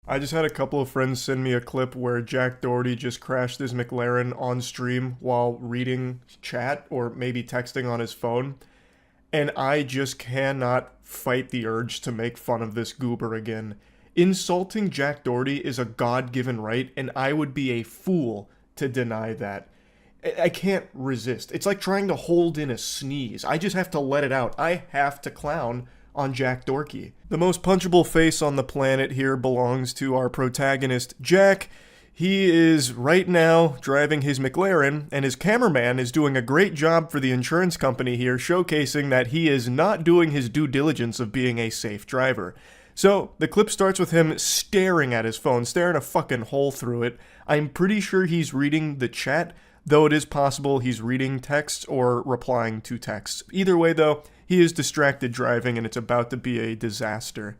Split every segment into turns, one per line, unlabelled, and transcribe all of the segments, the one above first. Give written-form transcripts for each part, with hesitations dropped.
I just had a couple of friends send me a clip where Jack Doherty just crashed his McLaren on stream while reading chat or maybe texting on his phone. And I just cannot fight the urge to make fun of this goober again. Insulting Jack Doherty is a God-given right, and I would be a fool to deny that. I can't resist. It's like trying to hold in a sneeze. I just have to let it out. I have to clown on Jack Doherty. The most punchable face on the planet here belongs to our protagonist, Jack. He is right now driving his McLaren, and his cameraman is doing a great job for the insurance company here, showcasing that he is not doing his due diligence of being a safe driver. So, the clip starts with him staring at his phone, staring a fucking hole through it. I'm pretty sure he's reading the chat, though it is possible he's reading texts or replying to texts. Either way, though, he is distracted driving, and it's about to be a disaster.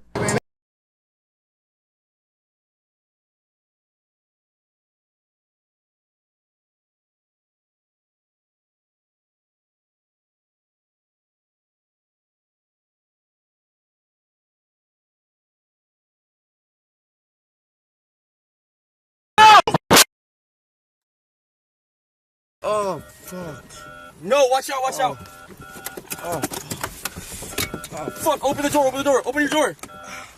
Oh, fuck.
No, watch out, watch out.
Oh,
Fuck, open the door, open your door.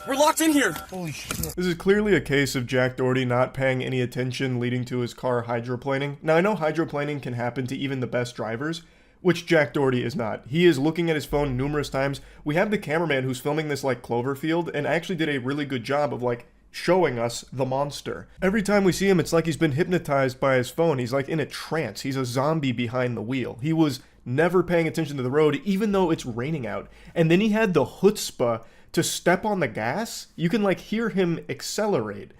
We're locked in here.
holy shit.
This is clearly a case of Jack Doherty not paying any attention, leading to his car hydroplaning. Now, I know hydroplaning can happen to even the best drivers, which Jack Doherty is not. He is looking at his phone numerous times. We have the cameraman who's filming this like Cloverfield, and actually did a really good job of like showing us the monster. Every time we see him, it's like he's been hypnotized by his phone. He's like in a trance. He's a zombie behind the wheel. He was never paying attention to the road, even though it's raining out. And then he had the chutzpah to step on the gas. You can like hear him accelerate.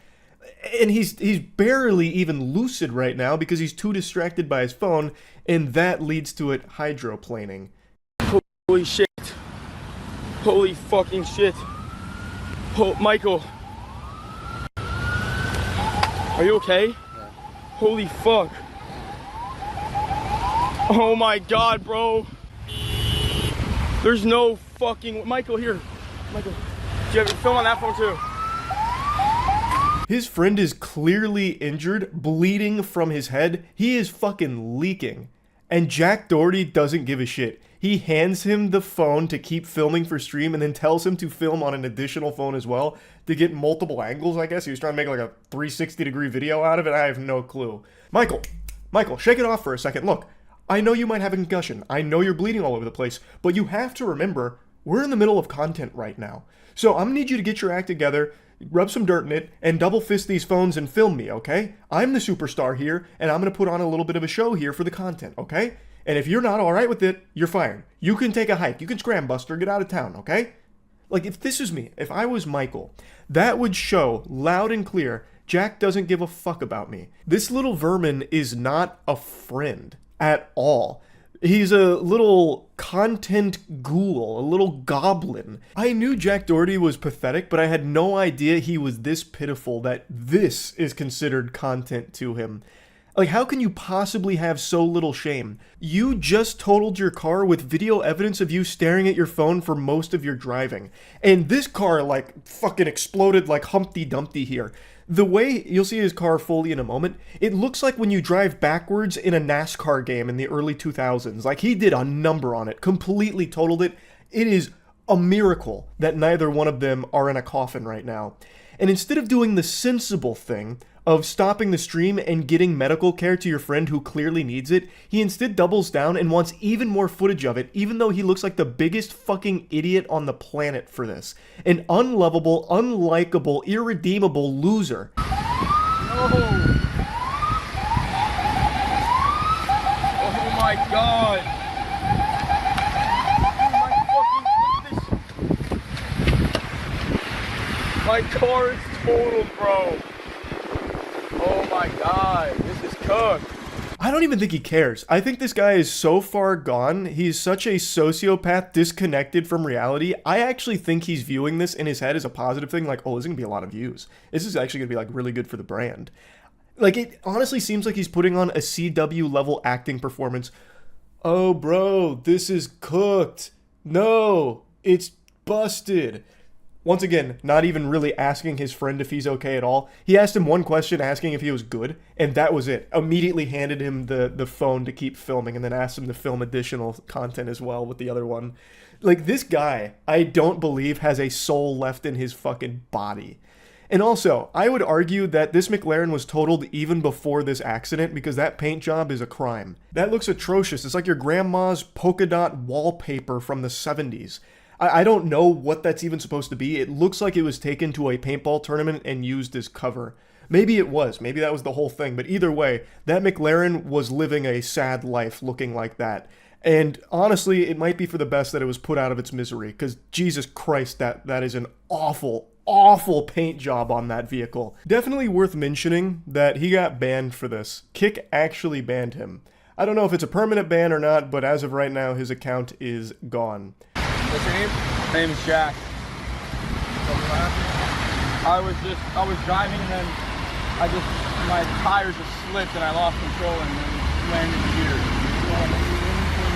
And he's barely even lucid right now because he's too distracted by his phone, and that leads to it hydroplaning.
Holy shit. Holy fucking shit. Oh, Michael. Are you okay? Yeah. Holy fuck. Oh my god, bro. There's no fucking... Michael, here. Michael, do you have your film on that phone too?
His friend is clearly injured, bleeding from his head. He is fucking leaking. And Jack Doherty doesn't give a shit. He hands him the phone to keep filming for stream and then tells him to film on an additional phone as well to get multiple angles, I guess. He was trying to make like a 360-degree video out of it. I have no clue. Michael, shake it off for a second. Look, I know you might have a concussion. I know you're bleeding all over the place. But you have to remember, we're in the middle of content right now. So I'm gonna need you to get your act together, rub some dirt in it, and double fist these phones and film me, okay? I'm the superstar here, and I'm gonna put on a little bit of a show here for the content, okay? And if you're not alright with it, you're fired. You can take a hike. You can scram, Buster. Get out of town, okay? Like, if this is me, if I was Michael, that would show loud and clear Jack doesn't give a fuck about me. This little vermin is not a friend at all. He's a little content ghoul, a little goblin. I knew Jack Doherty was pathetic, but I had no idea he was this pitiful that this is considered content to him. Like, how can you possibly have so little shame? You just totaled your car with video evidence of you staring at your phone for most of your driving. And this car, like, fucking exploded like Humpty Dumpty here. The way, you'll see his car fully in a moment, it looks like when you drive backwards in a NASCAR game in the early 2000s. Like, he did a number on it, completely totaled it. It is a miracle that neither one of them are in a coffin right now. And instead of doing the sensible thing of stopping the stream and getting medical care to your friend who clearly needs it, he instead doubles down and wants even more footage of it, even though he looks like the biggest fucking idiot on the planet for this. An unlovable, unlikable, irredeemable loser.
No. Oh my god. My car is totaled, bro. Oh my god, this is cooked.
I don't even think he cares. I think this guy is so far gone. He's such a sociopath, disconnected from reality. I actually think he's viewing this in his head as a positive thing. Like, oh, this is gonna be a lot of views. This is actually gonna be like really good for the brand. Like, it honestly seems like he's putting on a CW level acting performance. Oh, bro, this is cooked. No, it's busted. Once again, not even really asking his friend if he's okay at all. He asked him one question, asking if he was good, and that was it. Immediately handed him the phone to keep filming, and then asked him to film additional content as well with the other one. Like, this guy, I don't believe has a soul left in his fucking body. And also, I would argue that this McLaren was totaled even before this accident because that paint job is a crime. That looks atrocious. It's like your grandma's polka dot wallpaper from the 70s. I don't know what that's even supposed to be. It looks like it was taken to a paintball tournament and used as cover. Maybe it was. Maybe that was the whole thing. But either way, that McLaren was living a sad life looking like that. And honestly, it might be for the best that it was put out of its misery. Because Jesus Christ, that is an awful, awful paint job on that vehicle. Definitely worth mentioning that he got banned for this. Kick actually banned him. I don't know if it's a permanent ban or not, but as of right now, his account is gone.
What's your name? My name is Jack. I was driving and then my tires just slipped and I lost control and then landed here.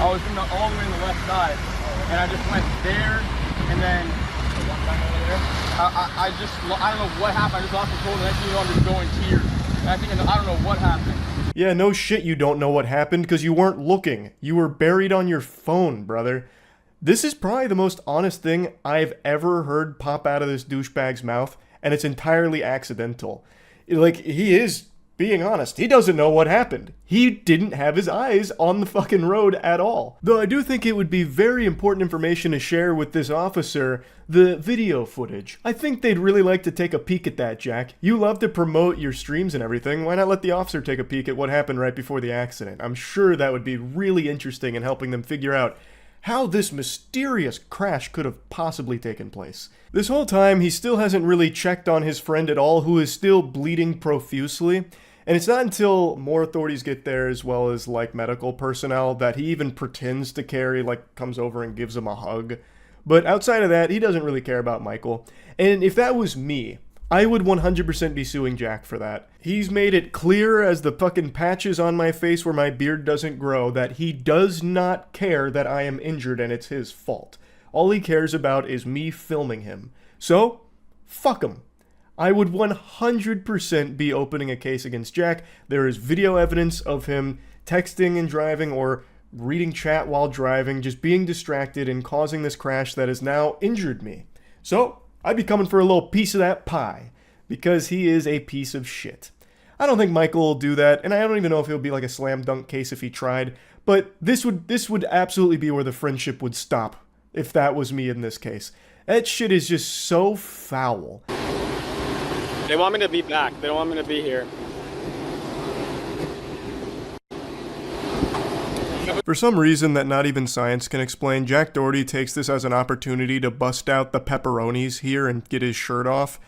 I was all the way on the left side and I just went there and then I don't know what happened. I just lost control. The next thing you know, I'm just going tears. And I don't know what happened.
Yeah, no shit you don't know what happened because you weren't looking. You were buried on your phone, brother. This is probably the most honest thing I've ever heard pop out of this douchebag's mouth, and it's entirely accidental. Like, he is being honest. He doesn't know what happened. He didn't have his eyes on the fucking road at all. Though I do think it would be very important information to share with this officer, the video footage. I think they'd really like to take a peek at that, Jack. You love to promote your streams and everything. Why not let the officer take a peek at what happened right before the accident? I'm sure that would be really interesting in helping them figure out how this mysterious crash could have possibly taken place. This whole time, he still hasn't really checked on his friend at all, who is still bleeding profusely. And it's not until more authorities get there, as well as, like, medical personnel, that he even pretends to care, like, comes over and gives him a hug. But outside of that, he doesn't really care about Michael. And if that was me, I would 100% be suing Jack for that. He's made it clear as the fucking patches on my face where my beard doesn't grow that he does not care that I am injured and it's his fault. All he cares about is me filming him. So, fuck him. I would 100% be opening a case against Jack. There is video evidence of him texting and driving or reading chat while driving, just being distracted and causing this crash that has now injured me. So, I'd be coming for a little piece of that pie, because he is a piece of shit. I don't think Michael will do that, and I don't even know if it would be like a slam dunk case if he tried, but this would absolutely be where the friendship would stop, if that was me in this case. That shit is just so foul.
They want me to be back. They don't want me to be here.
For some reason that not even science can explain, Jack Doherty takes this as an opportunity to bust out the pepperonis here and get his shirt off.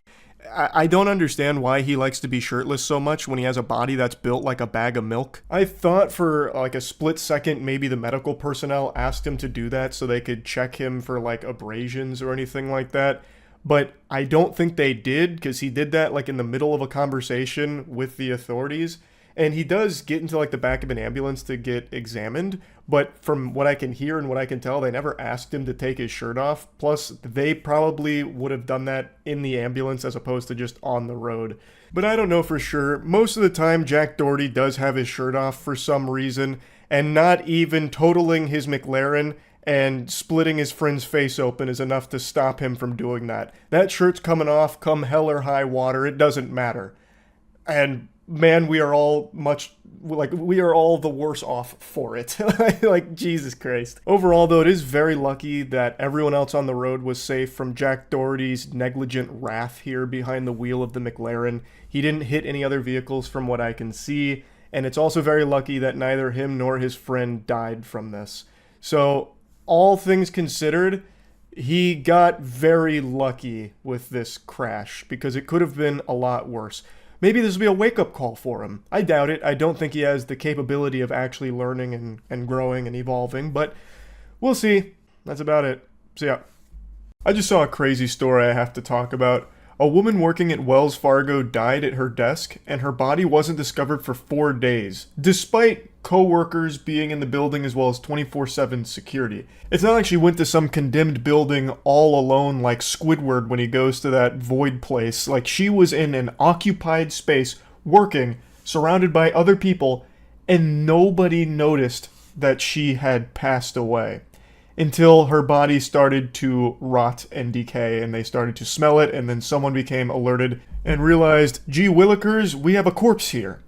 I don't understand why he likes to be shirtless so much when he has a body that's built like a bag of milk. I thought for like a split second maybe the medical personnel asked him to do that so they could check him for like abrasions or anything like that. But I don't think they did, because he did that like in the middle of a conversation with the authorities. And he does get into like the back of an ambulance to get examined, but from what I can hear and what I can tell, they never asked him to take his shirt off. Plus, they probably would have done that in the ambulance as opposed to just on the road. But I don't know for sure. Most of the time, Jack Doherty does have his shirt off for some reason, and not even totaling his McLaren and splitting his friend's face open is enough to stop him from doing that. That shirt's coming off come hell or high water. It doesn't matter. And man, we are all the worse off for it. Like, Jesus Christ. Overall, though, it is very lucky that everyone else on the road was safe from Jack Doherty's negligent wrath here behind the wheel of the McLaren. He didn't hit any other vehicles from what I can see, and it's also very lucky that neither him nor his friend died from this. So, all things considered, he got very lucky with this crash, because it could have been a lot worse. Maybe this will be a wake-up call for him. I doubt it. I don't think he has the capability of actually learning and growing and evolving, but we'll see. That's about it. See ya. I just saw a crazy story I have to talk about. A woman working at Wells Fargo died at her desk, and her body wasn't discovered for 4 days, despite co-workers being in the building as well as 24/7 security. It's not like she went to some condemned building all alone like Squidward when he goes to that void place. Like, she was in an occupied space working, surrounded by other people, and nobody noticed that she had passed away until her body started to rot and decay and they started to smell it, and then someone became alerted and realized, gee willikers, we have a corpse here.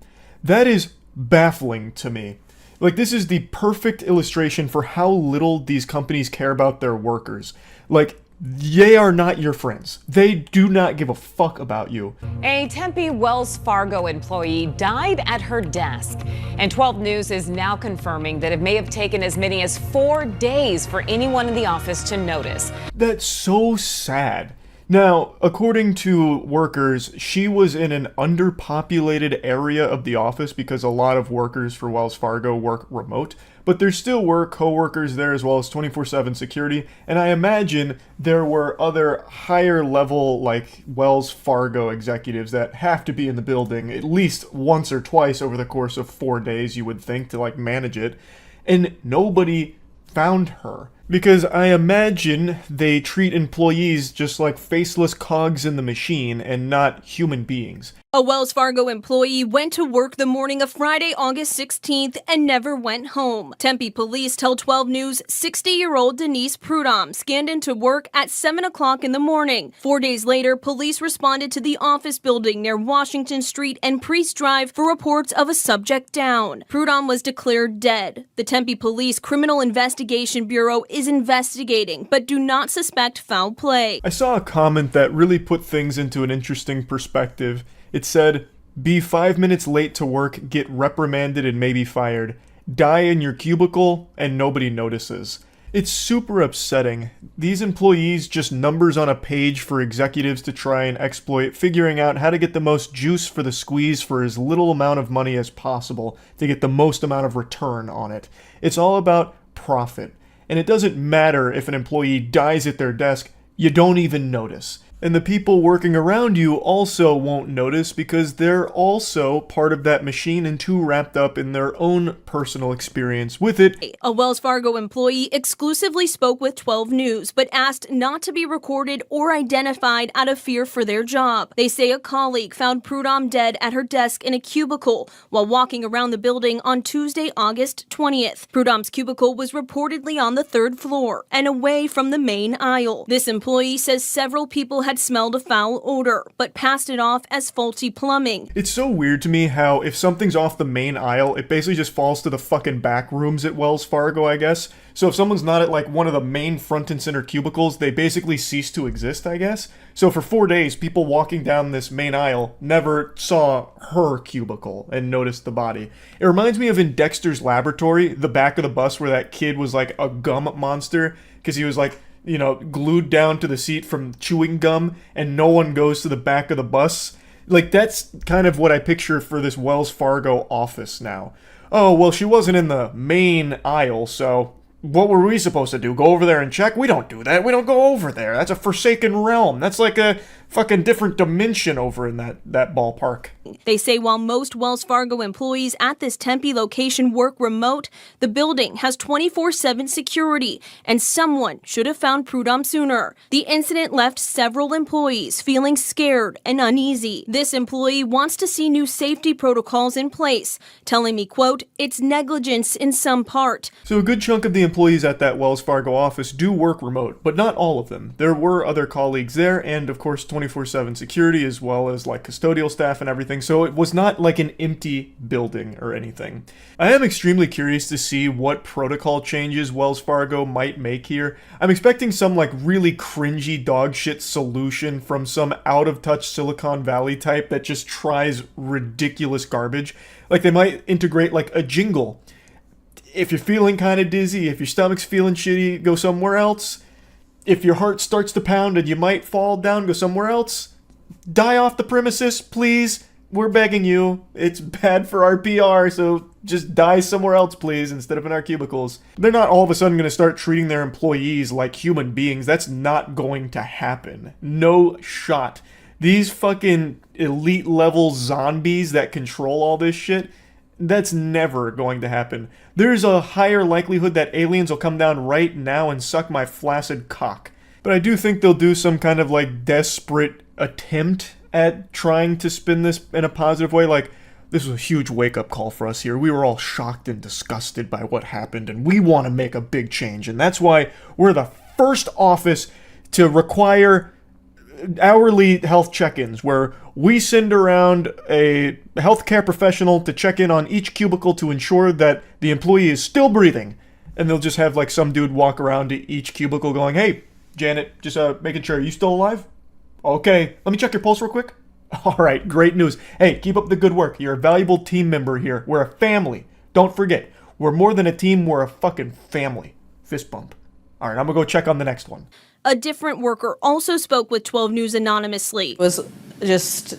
That is baffling to me. Like, this is the perfect illustration for how little these companies care about their workers. Like, they are not your friends. They do not give a fuck about you.
A Tempe Wells Fargo employee died at her desk. And 12 News is now confirming that it may have taken as many as 4 days for anyone in the office to notice.
That's so sad. Now, according to workers, she was in an underpopulated area of the office because a lot of workers for Wells Fargo work remote, but there still were co-workers there as well as 24/7 security, and I imagine there were other higher level like Wells Fargo executives that have to be in the building at least once or twice over the course of 4 days, you would think, to like manage it, and nobody found her. Because I imagine they treat employees just like faceless cogs in the machine and not human beings.
A Wells Fargo employee went to work the morning of Friday, August 16th and never went home. Tempe police tell 12 News 60-year-old Denise Prudhomme scanned into work at 7 o'clock in the morning. 4 days later, police responded to the office building near Washington Street and Priest Drive for reports of a subject down. Prudhomme was declared dead. The Tempe Police Criminal Investigation Bureau is investigating, but do not suspect foul play.
I saw a comment that really put things into an interesting perspective. It said, be 5 minutes late to work, get reprimanded and maybe fired. Die in your cubicle and nobody notices. It's super upsetting. These employees just numbers on a page for executives to try and exploit, figuring out how to get the most juice for the squeeze for as little amount of money as possible to get the most amount of return on it. It's all about profit. And it doesn't matter if an employee dies at their desk, you don't even notice. And the people working around you also won't notice because they're also part of that machine and too wrapped up in their own personal experience with it.
A Wells Fargo employee exclusively spoke with 12 News, but asked not to be recorded or identified out of fear for their job. They say a colleague found Prudhomme dead at her desk in a cubicle while walking around the building on Tuesday, August 20th. Prudhomme's cubicle was reportedly on the 3rd floor and away from the main aisle. This employee says several people had smelled a foul odor, but passed it off as faulty plumbing.
It's so weird to me how if something's off the main aisle, it basically just falls to the fucking back rooms at Wells Fargo, I guess. So if someone's not at like one of the main front and center cubicles, they basically cease to exist, I guess. So for 4 days, people walking down this main aisle never saw her cubicle and noticed the body. It reminds me of in Dexter's Laboratory, the back of the bus where that kid was like a gum monster because he was like, you know, glued down to the seat from chewing gum, and no one goes to the back of the bus. Like, that's kind of what I picture for this Wells Fargo office now. Oh, well, she wasn't in the main aisle, so what were we supposed to do? Go over there and check? We don't do that. We don't go over there. That's a forsaken realm. That's like a fucking different dimension over in that ballpark.
They say while most Wells Fargo employees at this Tempe location work remote, the building has 24/7 security, and someone should have found Prudhomme sooner. The incident left several employees feeling scared and uneasy. This employee wants to see new safety protocols in place, telling me, quote, it's negligence in some part.
So a good chunk of the employees at that Wells Fargo office do work remote, but not all of them. There were other colleagues there, and of course 24/7 security as well as like custodial staff and everything, so it was not like an empty building or anything. I am extremely curious to see what protocol changes Wells Fargo might make here. I'm expecting some like really cringy dogshit solution from some out-of-touch Silicon Valley type that just tries ridiculous garbage. Like they might integrate like a jingle. If you're feeling kind of dizzy, if your stomach's feeling shitty, go somewhere else. If your heart starts to pound and you might fall down, go somewhere else. Die off the premises, please. We're begging you. It's bad for our PR, so just die somewhere else, please, instead of in our cubicles. They're not all of a sudden going to start treating their employees like human beings. That's not going to happen. No shot. These fucking elite level zombies that control all this shit, That's never going to happen. There's a higher likelihood that aliens will come down right now and suck my flaccid cock. But I do think they'll do some kind of like desperate attempt at trying to spin this in a positive way. Like, this was a huge wake-up call for us here. We were all shocked and disgusted by what happened, and we want to make a big change. And that's why we're the first office to require hourly health check-ins, where we send around a healthcare professional to check in on each cubicle to ensure that the employee is still breathing. And they'll just have like some dude walk around to each cubicle going, "Hey, Janet, just making sure, are you still alive? Okay, let me check your pulse real quick." All right, great news. Hey, keep up the good work. You're a valuable team member here. We're a family. Don't forget, we're more than a team, we're a fucking family. Fist bump. All right, I'm gonna go check on the next one.
A different worker also spoke with 12 News anonymously.
It was just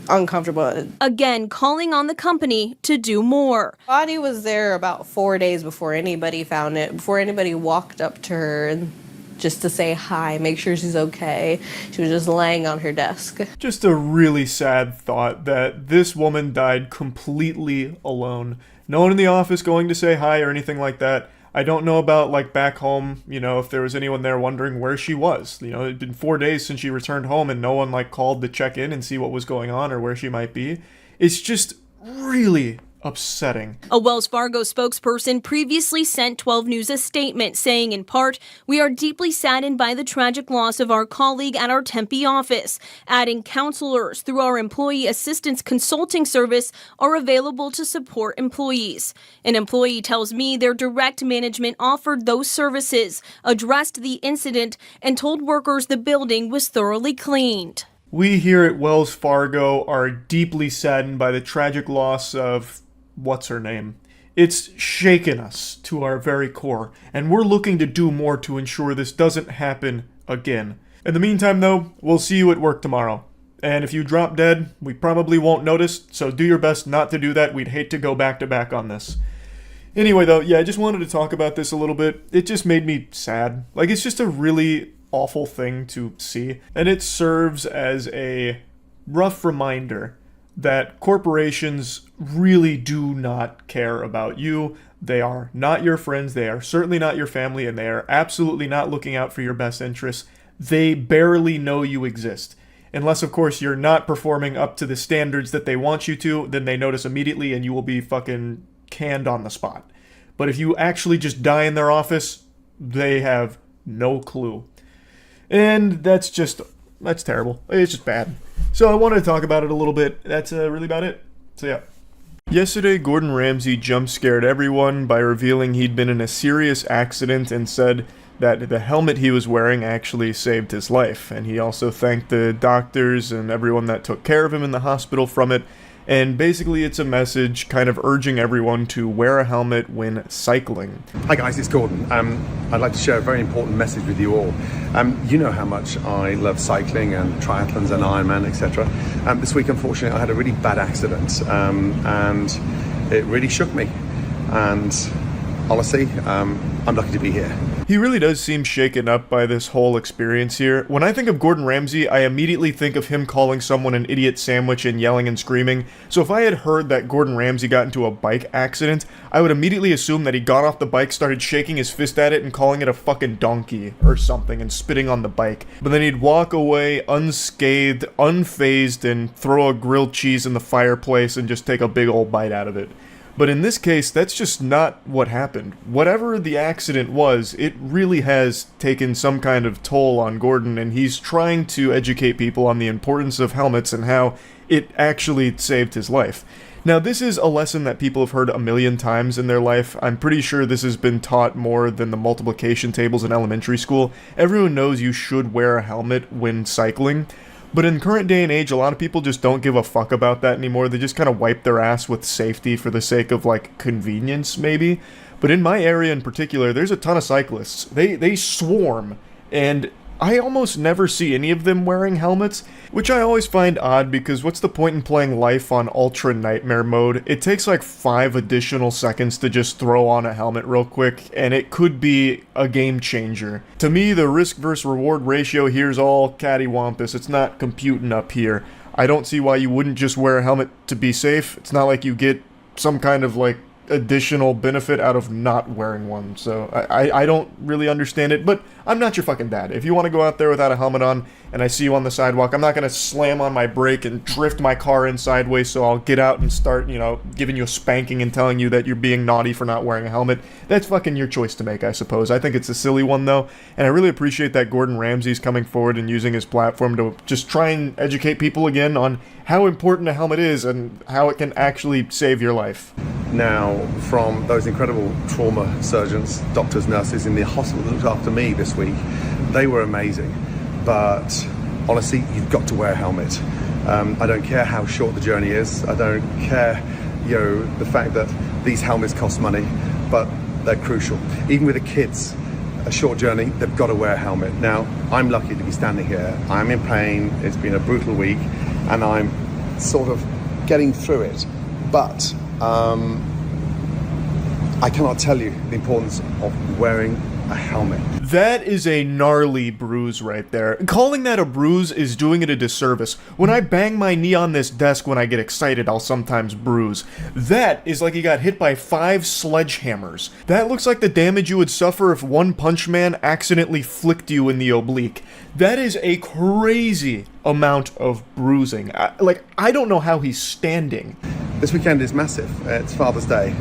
uncomfortable.
Again, calling on the company to do more.
Body was there about 4 days before anybody found it, before anybody walked up to her and just to say hi, make sure she's okay. She was just laying on her desk.
Just a really sad thought that this woman died completely alone. No one in the office going to say hi or anything like that. I don't know about, like, back home, you know, if there was anyone there wondering where she was. You know, it'd been 4 days since she returned home and no one, like, called to check in and see what was going on or where she might be. It's just really upsetting.
A Wells Fargo spokesperson previously sent 12 News a statement saying, in part, "We are deeply saddened by the tragic loss of our colleague at our Tempe office," adding counselors through our employee assistance consulting service are available to support employees. An employee tells me their direct management offered those services, addressed the incident, and told workers the building was thoroughly cleaned.
We here at Wells Fargo are deeply saddened by the tragic loss of what's her name. It's shaken us to our very core, and we're looking to do more to ensure this doesn't happen again. In the meantime, though, we'll see you at work tomorrow. And if you drop dead, we probably won't notice, so do your best not to do that. We'd hate to go back to back on this. Anyway, though, yeah, I just wanted to talk about this a little bit. It just made me sad. Like, it's just a really awful thing to see, and it serves as a rough reminder that corporations really do not care about you. They are not your friends, they are certainly not your family, and they are absolutely not looking out for your best interests. They barely know you exist. Unless, of course, you're not performing up to the standards that they want you to, then they notice immediately and you will be fucking canned on the spot. But if you actually just die in their office, they have no clue. And that's terrible. It's just bad. So I wanted to talk about it a little bit. That's really about it. So yeah. Yesterday, Gordon Ramsay jump-scared everyone by revealing he'd been in a serious accident and said that the helmet he was wearing actually saved his life. And he also thanked the doctors and everyone that took care of him in the hospital from it. And basically it's a message kind of urging everyone to wear a helmet when cycling.
Hi guys, it's Gordon. I'd like to share a very important message with you all. You know how much I love cycling and triathlons and Ironman, etc. This week, unfortunately, I had a really bad accident and it really shook me. And honestly, I'm lucky to be here.
He really does seem shaken up by this whole experience here. When I think of Gordon Ramsay, I immediately think of him calling someone an idiot sandwich and yelling and screaming. So if I had heard that Gordon Ramsay got into a bike accident, I would immediately assume that he got off the bike, started shaking his fist at it and calling it a fucking donkey or something and spitting on the bike. But then he'd walk away unscathed, unfazed, and throw a grilled cheese in the fireplace and just take a big old bite out of it. But in this case, that's just not what happened. Whatever the accident was, it really has taken some kind of toll on Gordon, and he's trying to educate people on the importance of helmets and how it actually saved his life. Now, this is a lesson that people have heard a million times in their life. I'm pretty sure this has been taught more than the multiplication tables in elementary school. Everyone knows you should wear a helmet when cycling. But in current day and age, a lot of people just don't give a fuck about that anymore. They just kind of wipe their ass with safety for the sake of, like, convenience, maybe. But in my area in particular, there's a ton of cyclists. They swarm, and I almost never see any of them wearing helmets, which I always find odd because what's the point in playing life on Ultra Nightmare mode? It takes like 5 additional seconds to just throw on a helmet real quick, and it could be a game changer. To me, the risk versus reward ratio here is all cattywampus. It's not computing up here. I don't see why you wouldn't just wear a helmet to be safe. It's not like you get some kind of like additional benefit out of not wearing one. So I don't really understand it, but I'm not your fucking dad. If you want to go out there without a helmet on and I see you on the sidewalk, I'm not going to slam on my brake and drift my car in sideways, so I'll get out and start, giving you a spanking and telling you that you're being naughty for not wearing a helmet. That's fucking your choice to make, I suppose. I think it's a silly one, though, and I really appreciate that Gordon Ramsay's coming forward and using his platform to just try and educate people again on how important a helmet is and how it can actually save your life.
Now, from those incredible trauma surgeons, doctors, nurses in the hospital that looked after me this week, they were amazing. But honestly, you've got to wear a helmet. I don't care how short the journey is. I don't care, the fact that these helmets cost money, but they're crucial. Even with the kids, a short journey, they've got to wear a helmet. Now, I'm lucky to be standing here. I'm in pain. It's been a brutal week, and I'm sort of getting through it. But I cannot tell you the importance of wearing a helmet.
That is a gnarly bruise right there. Calling that a bruise is doing it a disservice. When I bang my knee on this desk when I get excited, I'll sometimes bruise. That is like you got hit by 5 sledgehammers. That looks like the damage you would suffer if One Punch Man accidentally flicked you in the oblique. That is a crazy amount of bruising. I don't know how he's standing.
This weekend is massive. It's Father's Day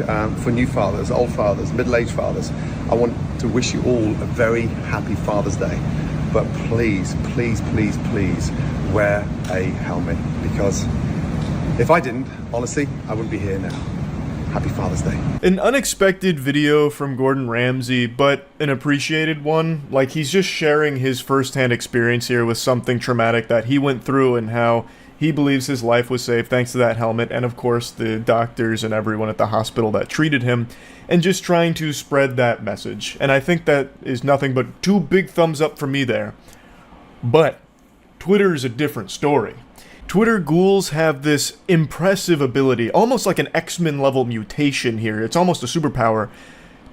for new fathers, old fathers, middle-aged fathers. I want to wish you all a very happy Father's Day. But please, please, please, please wear a helmet, because if I didn't, honestly, I wouldn't be here now. Happy Father's Day.
An unexpected video from Gordon Ramsay, but an appreciated one. Like, he's just sharing his first-hand experience here with something traumatic that he went through and how he believes his life was saved thanks to that helmet, and of course the doctors and everyone at the hospital that treated him, and just trying to spread that message. And I think that is nothing but 2 big thumbs up for me there. But Twitter is a different story. Twitter ghouls have this impressive ability, almost like an X-Men level mutation here, it's almost a superpower,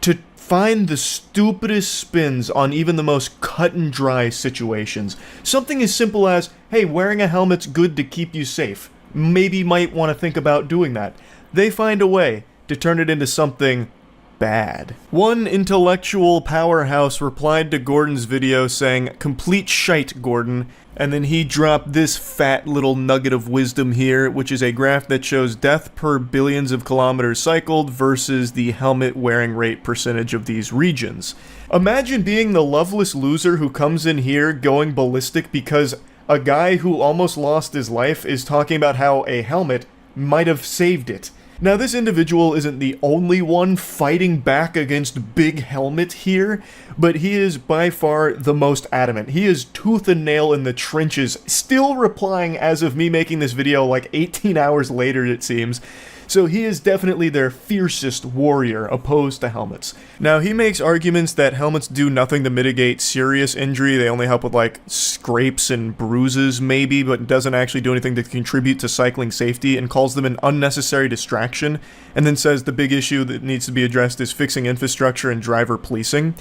to find the stupidest spins on even the most cut and dry situations. Something as simple as, hey, wearing a helmet's good to keep you safe. Maybe you might want to think about doing that. They find a way to turn it into something bad. One intellectual powerhouse replied to Gordon's video saying, "Complete shite, Gordon." And then he dropped this fat little nugget of wisdom here, which is a graph that shows death per billions of kilometers cycled versus the helmet wearing rate percentage of these regions. Imagine being the loveless loser who comes in here going ballistic because a guy who almost lost his life is talking about how a helmet might have saved it. Now, this individual isn't the only one fighting back against Big Helmet here, but he is by far the most adamant. He is tooth and nail in the trenches, still replying as of me making this video like 18 hours later, it seems. So he is definitely their fiercest warrior opposed to helmets. Now, he makes arguments that helmets do nothing to mitigate serious injury. They only help with like scrapes and bruises maybe, but doesn't actually do anything to contribute to cycling safety, and calls them an unnecessary distraction, and then says the big issue that needs to be addressed is fixing infrastructure and driver policing.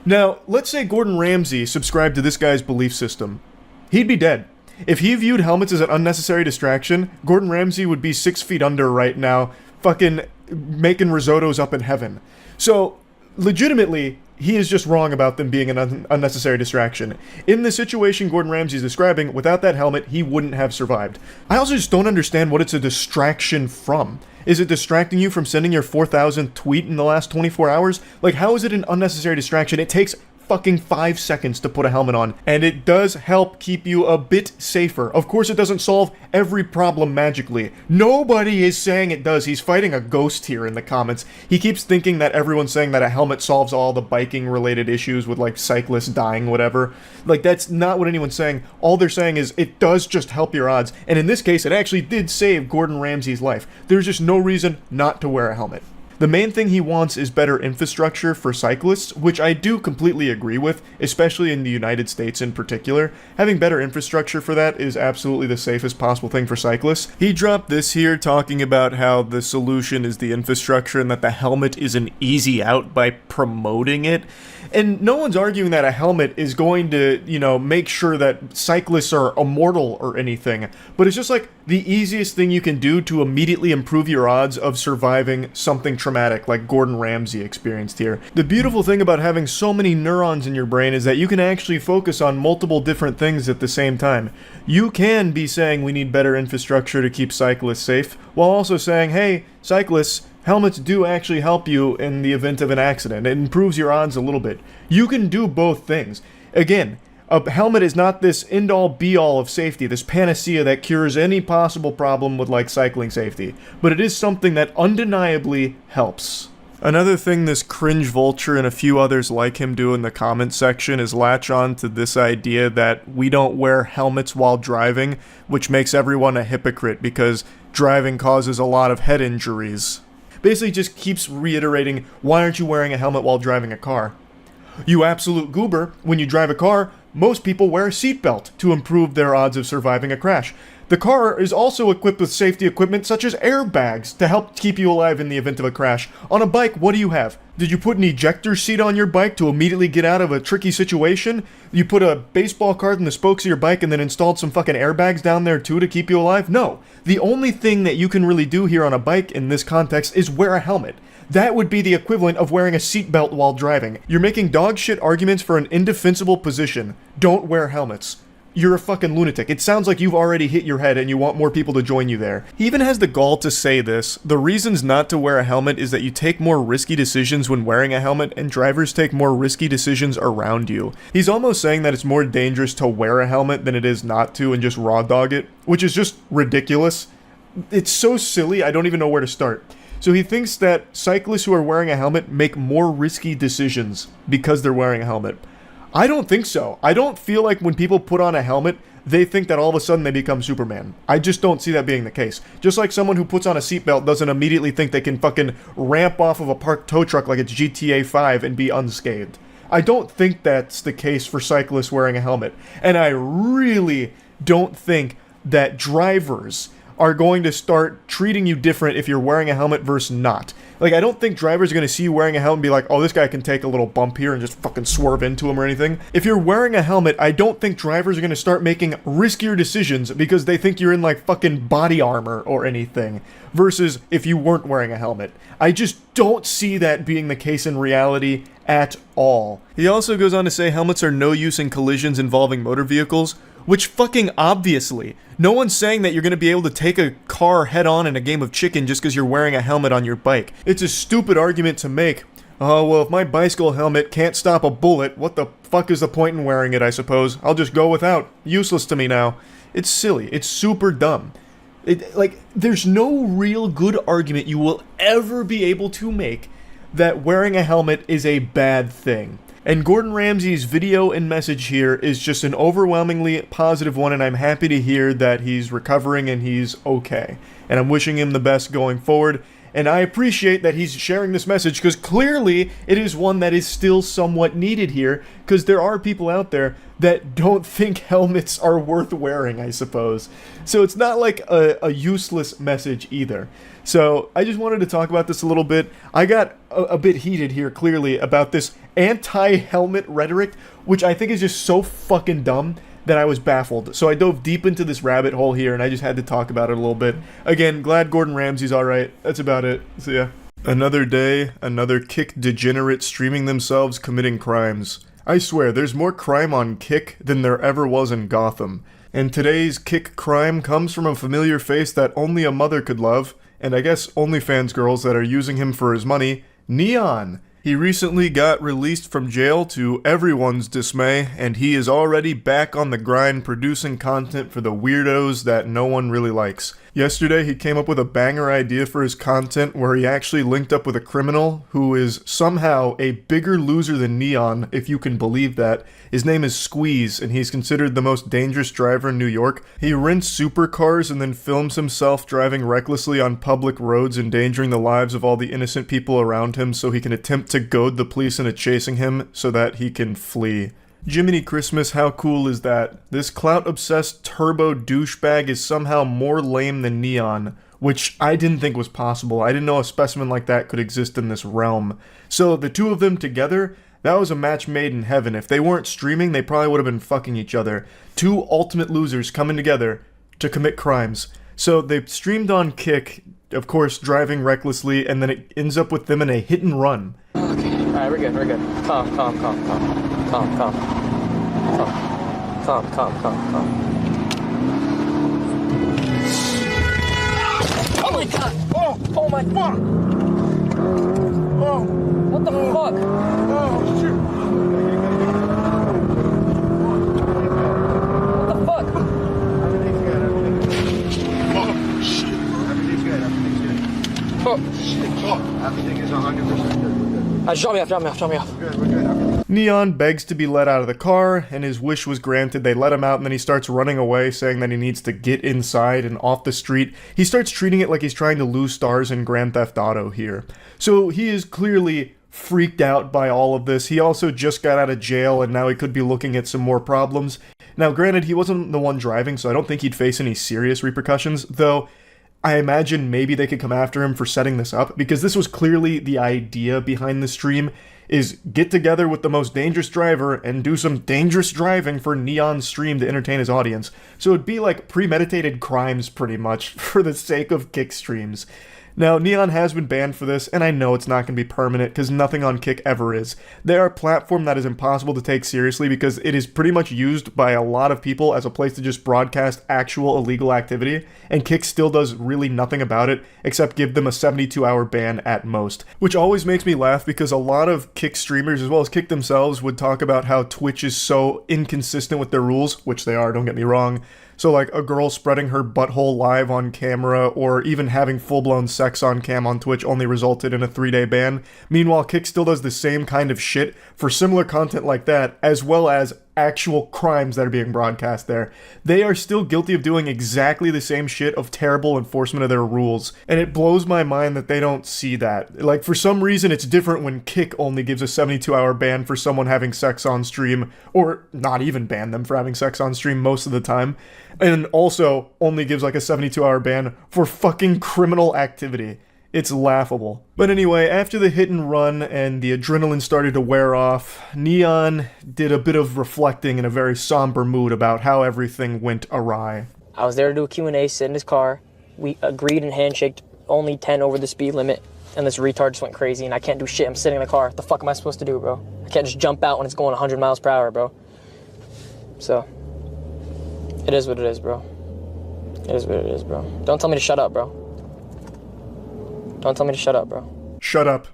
Now, let's say Gordon Ramsay subscribed to this guy's belief system. He'd be dead. If he viewed helmets as an unnecessary distraction, Gordon Ramsay would be 6 feet under right now, fucking making risottos up in heaven. So, legitimately, he is just wrong about them being an unnecessary distraction. In the situation Gordon Ramsay is describing, without that helmet, he wouldn't have survived. I also just don't understand what it's a distraction from. Is it distracting you from sending your 4,000th tweet in the last 24 hours? Like, how is it an unnecessary distraction? It takes fucking 5 seconds to put a helmet on, and it does help keep you a bit safer. Of course, it doesn't solve every problem magically. Nobody is saying it does. He's fighting a ghost here in the comments. He keeps thinking that everyone's saying that a helmet solves all the biking related issues with like cyclists dying, whatever. Like, that's not what anyone's saying. All they're saying is it does just help your odds, and in this case, it actually did save Gordon Ramsay's life. There's just no reason not to wear a helmet. The main thing he wants is better infrastructure for cyclists, which I do completely agree with, especially in the United States in particular. Having better infrastructure for that is absolutely the safest possible thing for cyclists. He dropped this here talking about how the solution is the infrastructure and that the helmet is an easy out by promoting it. And no one's arguing that a helmet is going to, make sure that cyclists are immortal or anything. But it's just like the easiest thing you can do to immediately improve your odds of surviving something traumatic like Gordon Ramsay experienced here. The beautiful thing about having so many neurons in your brain is that you can actually focus on multiple different things at the same time. You can be saying we need better infrastructure to keep cyclists safe, while also saying, hey, cyclists, helmets do actually help you in the event of an accident. It improves your odds a little bit. You can do both things. Again, a helmet is not this end-all be-all of safety, this panacea that cures any possible problem with like cycling safety, but it is something that undeniably helps. Another thing this cringe vulture and a few others like him do in the comment section is latch on to this idea that we don't wear helmets while driving, which makes everyone a hypocrite because driving causes a lot of head injuries. Basically just keeps reiterating, why aren't you wearing a helmet while driving a car? You absolute goober, when you drive a car, most people wear a seatbelt to improve their odds of surviving a crash. The car is also equipped with safety equipment such as airbags to help keep you alive in the event of a crash. On a bike, what do you have? Did you put an ejector seat on your bike to immediately get out of a tricky situation? You put a baseball card in the spokes of your bike and then installed some fucking airbags down there too to keep you alive? No. The only thing that you can really do here on a bike in this context is wear a helmet. That would be the equivalent of wearing a seatbelt while driving. You're making dog shit arguments for an indefensible position. Don't wear helmets. You're a fucking lunatic. It sounds like you've already hit your head and you want more people to join you there. He even has the gall to say this. The reasons not to wear a helmet is that you take more risky decisions when wearing a helmet and drivers take more risky decisions around you. He's almost saying that it's more dangerous to wear a helmet than it is not to and just raw dog it, which is just ridiculous. It's so silly, I don't even know where to start. So he thinks that cyclists who are wearing a helmet make more risky decisions because they're wearing a helmet. I don't think so. I don't feel like when people put on a helmet, they think that all of a sudden they become Superman. I just don't see that being the case. Just like someone who puts on a seatbelt doesn't immediately think they can fucking ramp off of a parked tow truck like it's GTA 5 and be unscathed. I don't think that's the case for cyclists wearing a helmet. And I really don't think that drivers are going to start treating you different if you're wearing a helmet versus not. Like, I don't think drivers are going to see you wearing a helmet and be like, oh, this guy can take a little bump here and just fucking swerve into him or anything. If you're wearing a helmet, I don't think drivers are going to start making riskier decisions because they think you're in like fucking body armor or anything, versus if you weren't wearing a helmet. I just don't see that being the case in reality at all. He also goes on to say helmets are no use in collisions involving motor vehicles, which fucking obviously. No one's saying that you're going to be able to take a car head on in a game of chicken just because you're wearing a helmet on your bike. It's a stupid argument to make. Oh, well, if my bicycle helmet can't stop a bullet, what the fuck is the point in wearing it, I suppose? I'll just go without. Useless to me now. It's silly. It's super dumb. There's no real good argument you will ever be able to make that wearing a helmet is a bad thing. And Gordon Ramsay's video and message here is just an overwhelmingly positive one, and I'm happy to hear that he's recovering and he's okay. And I'm wishing him the best going forward. And I appreciate that he's sharing this message because clearly it is one that is still somewhat needed here, because there are people out there that don't think helmets are worth wearing, I suppose. So it's not like a useless message either. So I just wanted to talk about this a little bit. I got a bit heated here, clearly, about this anti-helmet rhetoric, which I think is just so fucking dumb that I was baffled. So I dove deep into this rabbit hole here, and I just had to talk about it a little bit. Again, glad Gordon Ramsay's alright. That's about it. So yeah. Another day, another Kick degenerate streaming themselves committing crimes. I swear, there's more crime on Kick than there ever was in Gotham. And today's Kick crime comes from a familiar face that only a mother could love, and I guess OnlyFans girls that are using him for his money, Neon. He recently got released from jail to everyone's dismay, and he is already back on the grind producing content for the weirdos that no one really likes. Yesterday, he came up with a banger idea for his content where he actually linked up with a criminal who is somehow a bigger loser than Neon, if you can believe that. His name is Squeeze, and he's considered the most dangerous driver in New York. He rents supercars and then films himself driving recklessly on public roads, endangering the lives of all the innocent people around him so he can attempt to goad the police into chasing him so that he can flee. Jiminy Christmas, how cool is that? This clout-obsessed turbo douchebag is somehow more lame than Neon, which I didn't think was possible. I didn't know a specimen like that could exist in this realm. So the two of them together, That was a match made in heaven. If they weren't streaming, they probably would have been fucking each other. Two ultimate losers coming together to commit crimes. So they streamed on Kick, of course, driving recklessly, and then it ends up with them in a hit and run.
Okay. Alright, we're good, we're good. Calm. Oh my god! Oh my fuck! Oh! What the fuck?
Oh, shit.
What the fuck?
Oh, shit.
Everything's good.
Oh,
Shit. Oh.
Everything is 100% good.
drop me off.
We're good.
Neon begs to be let out of the car, and his wish was granted. They let him out, and then he starts running away, saying that he needs to get inside and off the street. He starts treating it like he's trying to lose stars in Grand Theft Auto here. So he is clearly freaked out by all of this. He also just got out of jail, and now he could be looking at some more problems. Now, granted, he wasn't the one driving, so I don't think he'd face any serious repercussions, though I imagine maybe they could come after him for setting this up, because this was clearly the idea behind the stream, is get together with the most dangerous driver and do some dangerous driving for Neon's stream to entertain his audience. So it'd be like premeditated crimes, pretty much, for the sake of Kick streams. Now, Neon has been banned for this, and I know it's not going to be permanent, because nothing on Kick ever is. They are a platform that is impossible to take seriously, because it is pretty much used by a lot of people as a place to just broadcast actual illegal activity, and Kick still does really nothing about it, except give them a 72-hour ban at most. Which always makes me laugh, because a lot of Kick streamers, as well as Kick themselves, would talk about how Twitch is so inconsistent with their rules, which they are, don't get me wrong. So like a girl spreading her butthole live on camera, or even having full-blown sex on cam on Twitch only resulted in a 3-day ban. Meanwhile, Kick still does the same kind of shit for similar content like that, as well as actual crimes that are being broadcast there. They are still guilty of doing exactly the same shit of terrible enforcement of their rules. And it blows my mind that they don't see that. Like, for some reason, it's different when Kick only gives a 72-hour ban for someone having sex on stream, or not even ban them for having sex on stream most of the time, and also only gives like a 72-hour ban for fucking criminal activity. It's laughable. But anyway, after the hit and run and the adrenaline started to wear off, Neon did a bit of reflecting in a very somber mood about how everything went awry.
I was there to do a Q&A, sit in his car. We agreed and handshaked only 10 over the speed limit, and this retard just went crazy, and I can't do shit. I'm sitting in the car. What the fuck am I supposed to do, bro? I can't just jump out when it's going 100 miles per hour, bro. So, it is what it is, bro. It is what it is, bro. Don't tell me to shut up, bro. Don't tell me to shut up, bro.
Shut up.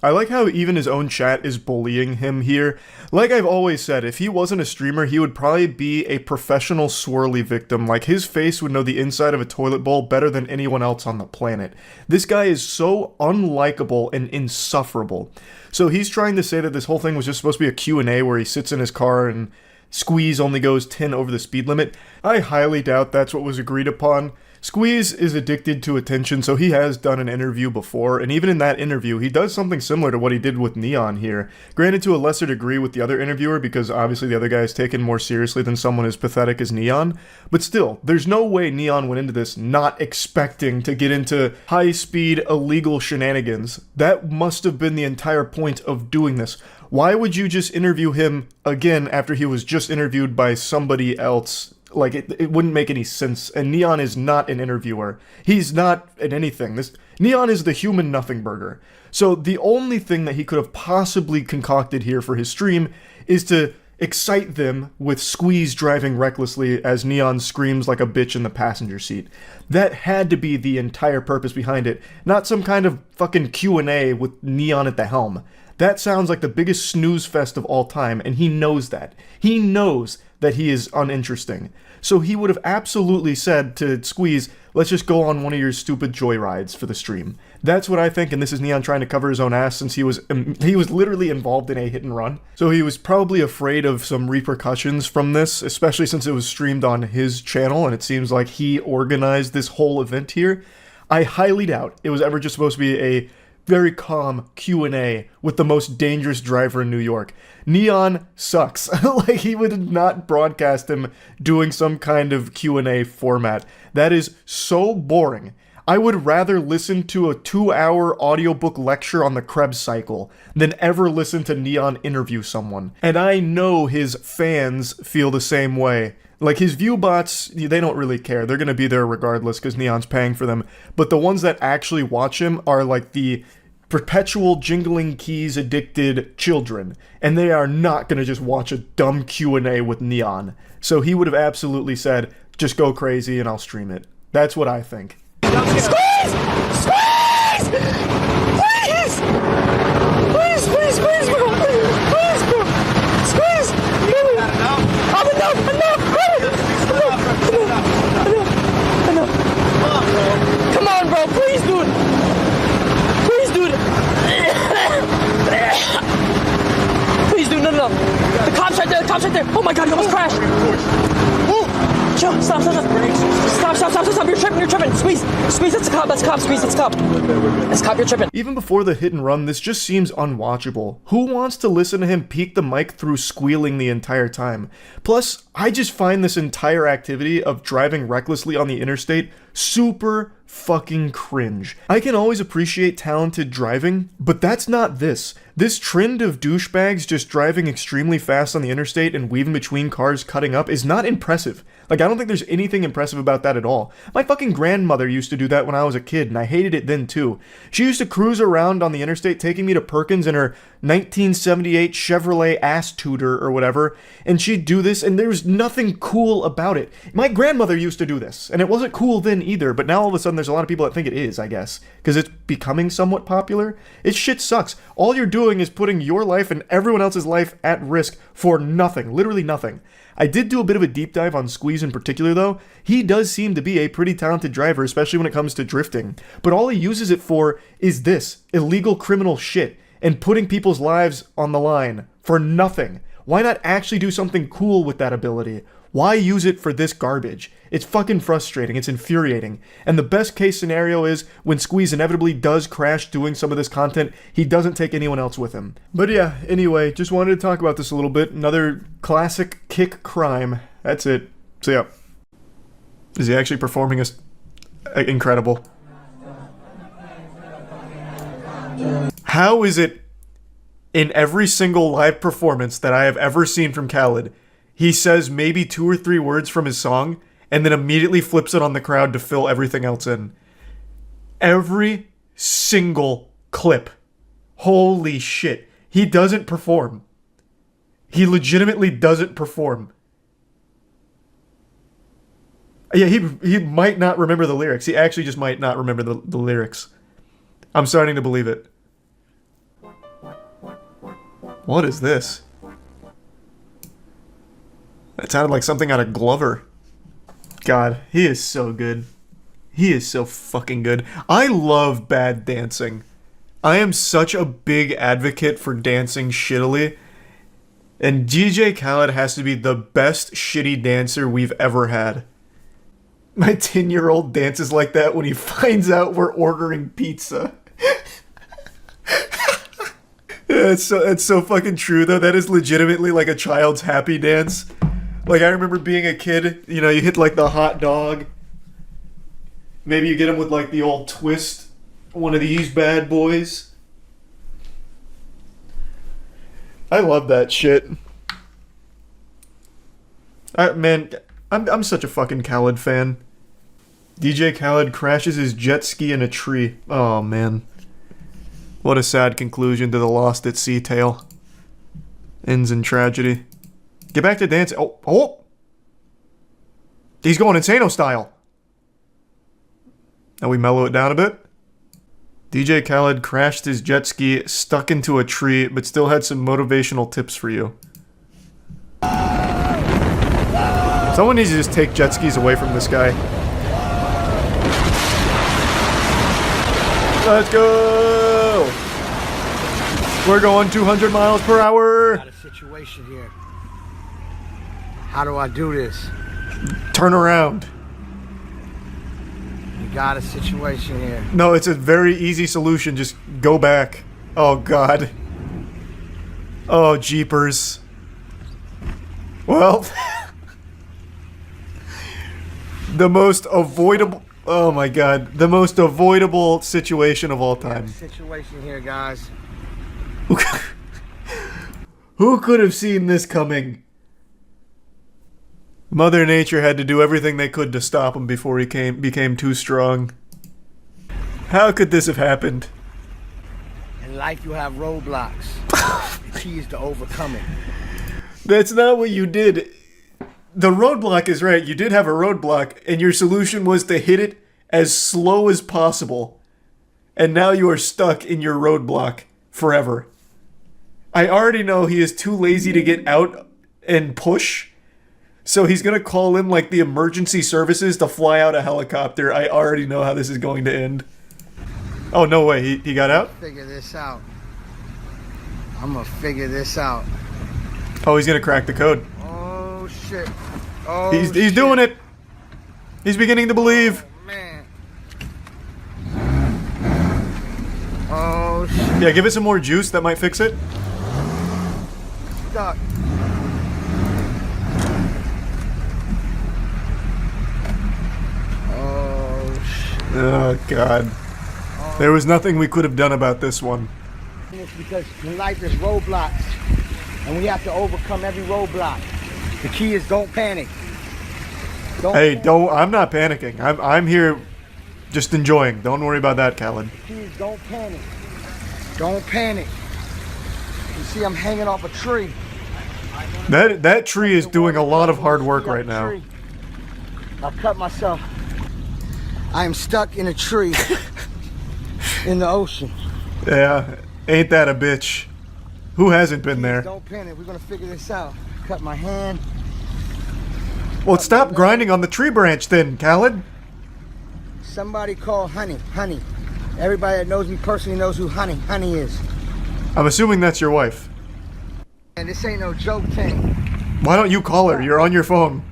I like how even his own chat is bullying him here. Like I've always said, if he wasn't a streamer, he would probably be a professional swirly victim. Like, his face would know the inside of a toilet bowl better than anyone else on the planet. This guy is so unlikable and insufferable. So he's trying to say that this whole thing was just supposed to be a Q&A where he sits in his car and Squeeze only goes 10 over the speed limit. I highly doubt that's what was agreed upon. Squeeze is addicted to attention, so he has done an interview before, and even in that interview, he does something similar to what he did with Neon here. Granted, to a lesser degree with the other interviewer, because obviously the other guy is taken more seriously than someone as pathetic as Neon, but still, there's no way Neon went into this not expecting to get into high-speed, illegal shenanigans. That must have been the entire point of doing this. Why would you just interview him again after he was just interviewed by somebody else? Like, it wouldn't make any sense, and Neon is not an interviewer. He's not at anything. Neon is the human nothing burger. So the only thing that he could have possibly concocted here for his stream is to excite them with Squeeze driving recklessly as Neon screams like a bitch in the passenger seat. That had to be the entire purpose behind it, not some kind of fucking Q&A with Neon at the helm. That sounds like the biggest snooze fest of all time, and he knows that. He knows that he is uninteresting. So he would have absolutely said to Squeeze, let's just go on one of your stupid joyrides for the stream. That's what I think, and this is Neon trying to cover his own ass since he was literally involved in a hit and run. So he was probably afraid of some repercussions from this, especially since it was streamed on his channel, and it seems like he organized this whole event here. I highly doubt it was ever just supposed to be a very calm Q&A with the most dangerous driver in New York. Neon sucks. Like, he would not broadcast him doing some kind of Q&A format. That is so boring. I would rather listen to a 2-hour audiobook lecture on the Krebs cycle than ever listen to Neon interview someone. And I know his fans feel the same way. Like, his view bots, they don't really care. They're gonna be there regardless because Neon's paying for them. But the ones that actually watch him are like the perpetual jingling keys addicted children. And they are not gonna just watch a dumb Q&A with Neon. So he would have absolutely said, just go crazy and I'll stream it. That's what I think.
Squeeze! Squeeze! Please! Please, please, please, bro! Please, bro! Squeeze! Enough! Come on, bro! Please, dude! Please, dude! Please, dude, no. The cop's right there, the cop's right there! Oh my god, he almost crashed! Chill, stop. Stop, you're tripping. Squeeze, that's a cop, squeeze, that's a cop, you're tripping.
Even before the hit and run, this just seems unwatchable. Who wants to listen to him peek the mic through squealing the entire time? Plus, I just find this entire activity of driving recklessly on the interstate super fucking cringe. I can always appreciate talented driving, but that's not this. This trend of douchebags just driving extremely fast on the interstate and weaving between cars cutting up is not impressive. Like, I don't think there's anything impressive about that at all. My fucking grandmother used to do that when I was a kid, and I hated it then too. She used to cruise around on the interstate taking me to Perkins in her 1978 Chevrolet ass tutor or whatever, and she'd do this, and there was nothing cool about it. My grandmother used to do this, and it wasn't cool then either, but now all of a sudden there's a lot of people that think it is, I guess, because it's becoming somewhat popular. It shit sucks. All you're doing is putting your life and everyone else's life at risk for nothing, literally nothing. I did do a bit of a deep dive on Squeeze in particular though. He does seem to be a pretty talented driver, especially when it comes to drifting. But all he uses it for is this, illegal criminal shit, and putting people's lives on the line for nothing. Why not actually do something cool with that ability? Why use it for this garbage? It's fucking frustrating, it's infuriating. And the best case scenario is, when Squeeze inevitably does crash doing some of this content, he doesn't take anyone else with him. But yeah, anyway, just wanted to talk about this a little bit. Another classic kick crime. That's it. So yeah. Is he actually performing incredible? How is it in every single live performance that I have ever seen from Khaled, he says maybe 2 or 3 words from his song, and then immediately flips it on the crowd to fill everything else in? Every single clip. Holy shit. He doesn't perform. He legitimately doesn't perform. Yeah, he might not remember the lyrics. He actually just might not remember the lyrics. I'm starting to believe it. What is this? That sounded like something out of Glover. God, he is so good. He is so fucking good. I love bad dancing. I am such a big advocate for dancing shittily. And DJ Khaled has to be the best shitty dancer we've ever had. My 10-year-old dances like that when he finds out we're ordering pizza. Yeah, it's so fucking true though. That is legitimately like a child's happy dance. Like, I remember being a kid, you know, you hit like the hot dog. Maybe you get him with like the old twist, one of these bad boys. I love that shit. Man, I'm such a fucking Khaled fan. DJ Khaled crashes his jet ski in a tree. Oh man. What a sad conclusion to the Lost at Sea tale. Ends in tragedy. Get back to dancing. Oh! He's going Insano style. Now we mellow it down a bit. DJ Khaled crashed his jet ski, stuck into a tree, but still had some motivational tips for you. Someone needs to just take jet skis away from this guy. Let's go! We're going 200 miles per hour!
Got a situation here. How do I do this?
Turn around.
We got a situation here.
No, it's a very easy solution. Just go back. Oh, God. Oh, jeepers. Well, the most avoidable... Oh my god. The most avoidable situation of all time.
Situation here, guys.
Who could have seen this coming? Mother Nature had to do everything they could to stop him before he became too strong. How could this have happened?
In life, you have roadblocks. The key is to overcome it.
That's not what you did. The roadblock is right. You did have a roadblock, and your solution was to hit it as slow as possible. And now you are stuck in your roadblock forever. I already know he is too lazy to get out and push. So he's going to call in like the emergency services to fly out a helicopter. I already know how this is going to end. Oh, no way. He got out?
Figure this out. I'm gonna figure this out.
Oh, he's going to crack the code.
Oh, shit. Oh,
He's
shit.
doing it. He's beginning to believe.
Man. Oh, shit.
Yeah, give it some more juice. That might fix it.
Stuck. Oh, shit.
Oh, God. There was nothing we could have done about this one.
It's because in life there's roadblocks, and we have to overcome every roadblock. The key is don't panic.
Hey, don't. I'm not panicking. I'm here just enjoying. Don't worry about that, Khaled.
The key is don't panic. Don't panic. You see I'm hanging off a tree.
That tree is doing a lot of hard work right now.
I cut myself. I am stuck in a tree in the ocean.
Yeah, ain't that a bitch? Who hasn't been there?
Don't panic. We're gonna figure this out. Cut my hand.
Well, stop grinding on the tree branch then, Khaled.
Somebody call Honey. Honey. Everybody that knows me personally knows who Honey is.
I'm assuming that's your wife.
And this ain't no joke thing.
Why don't you call her? You're on your phone.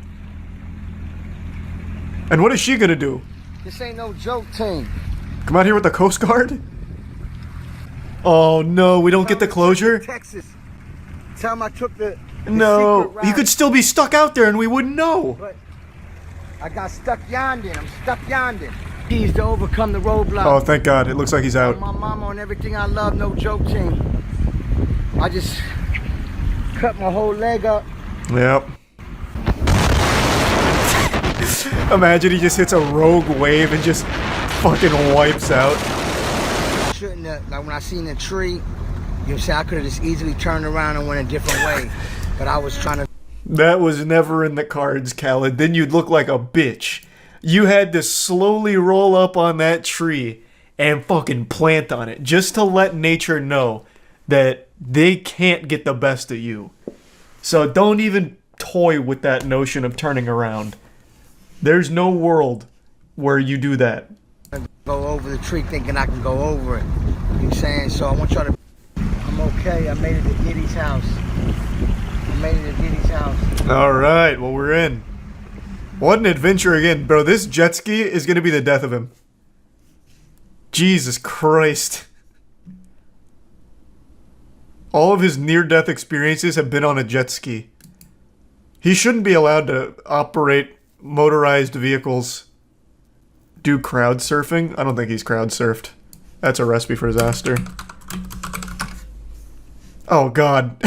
And what is she gonna do?
This ain't no joke thing.
Come out here with the Coast Guard? Oh no, we don't get the closure?
Texas. Tell him I took the
No,
secret route.
you could still be stuck out there and we wouldn't know.
But I got stuck yonder. I'm stuck yonder. Keys to overcome the roadblock.
Oh, thank God. It looks like he's out.
My mama and everything I love, no joke team. I just cut my whole leg up.
Yep. Imagine he just hits a rogue wave and just fucking wipes out.
Shouldn't have, like when I seen the tree, you say I could have just easily turned around and went a different way. But I was trying to.
That was never in the cards, Khaled. Then you'd look like a bitch. You had to slowly roll up on that tree and fucking plant on it just to let nature know that they can't get the best of you. So don't even toy with that notion of turning around. There's no world where you do that.
Go over the tree thinking I can go over it. You know what I'm saying? So I want y'all to. I'm okay. I made it to Diddy's house.
Alright, well, we're in. What an adventure again. Bro, this jet ski is going to be the death of him. Jesus Christ. All of his near-death experiences have been on a jet ski. He shouldn't be allowed to operate motorized vehicles. Do crowd surfing? I don't think he's crowd surfed. That's a recipe for disaster. Oh, God.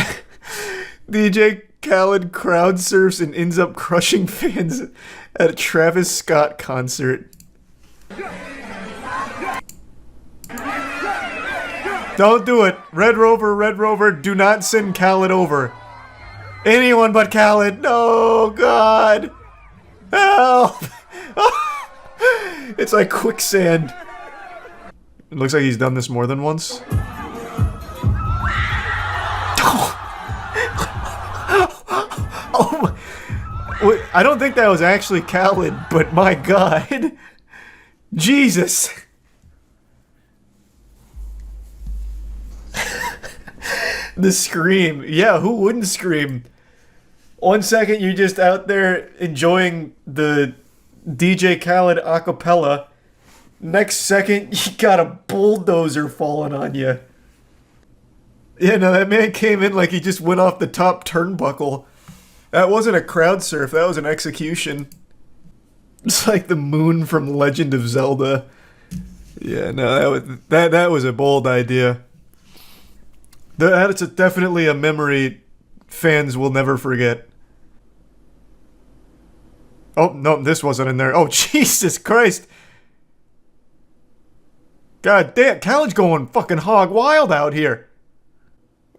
DJ Khaled crowd surfs and ends up crushing fans at a Travis Scott concert. Don't do it. Red Rover, do not send Khaled over. Anyone but Khaled. No, God. Help. It's like quicksand. It looks like he's done this more than once. Oh, I don't think that was actually Khaled, but my God. Jesus. The scream. Yeah, who wouldn't scream? 1 second you're just out there enjoying the DJ Khaled acapella. Next second you got a bulldozer falling on you. Yeah, no, that man came in like he just went off the top turnbuckle. That wasn't a crowd surf, that was an execution. It's like the moon from Legend of Zelda. Yeah, no, that was a bold idea. That's definitely a memory fans will never forget. Oh, no, this wasn't in there. Oh, Jesus Christ. God damn, Khaled's going fucking hog wild out here.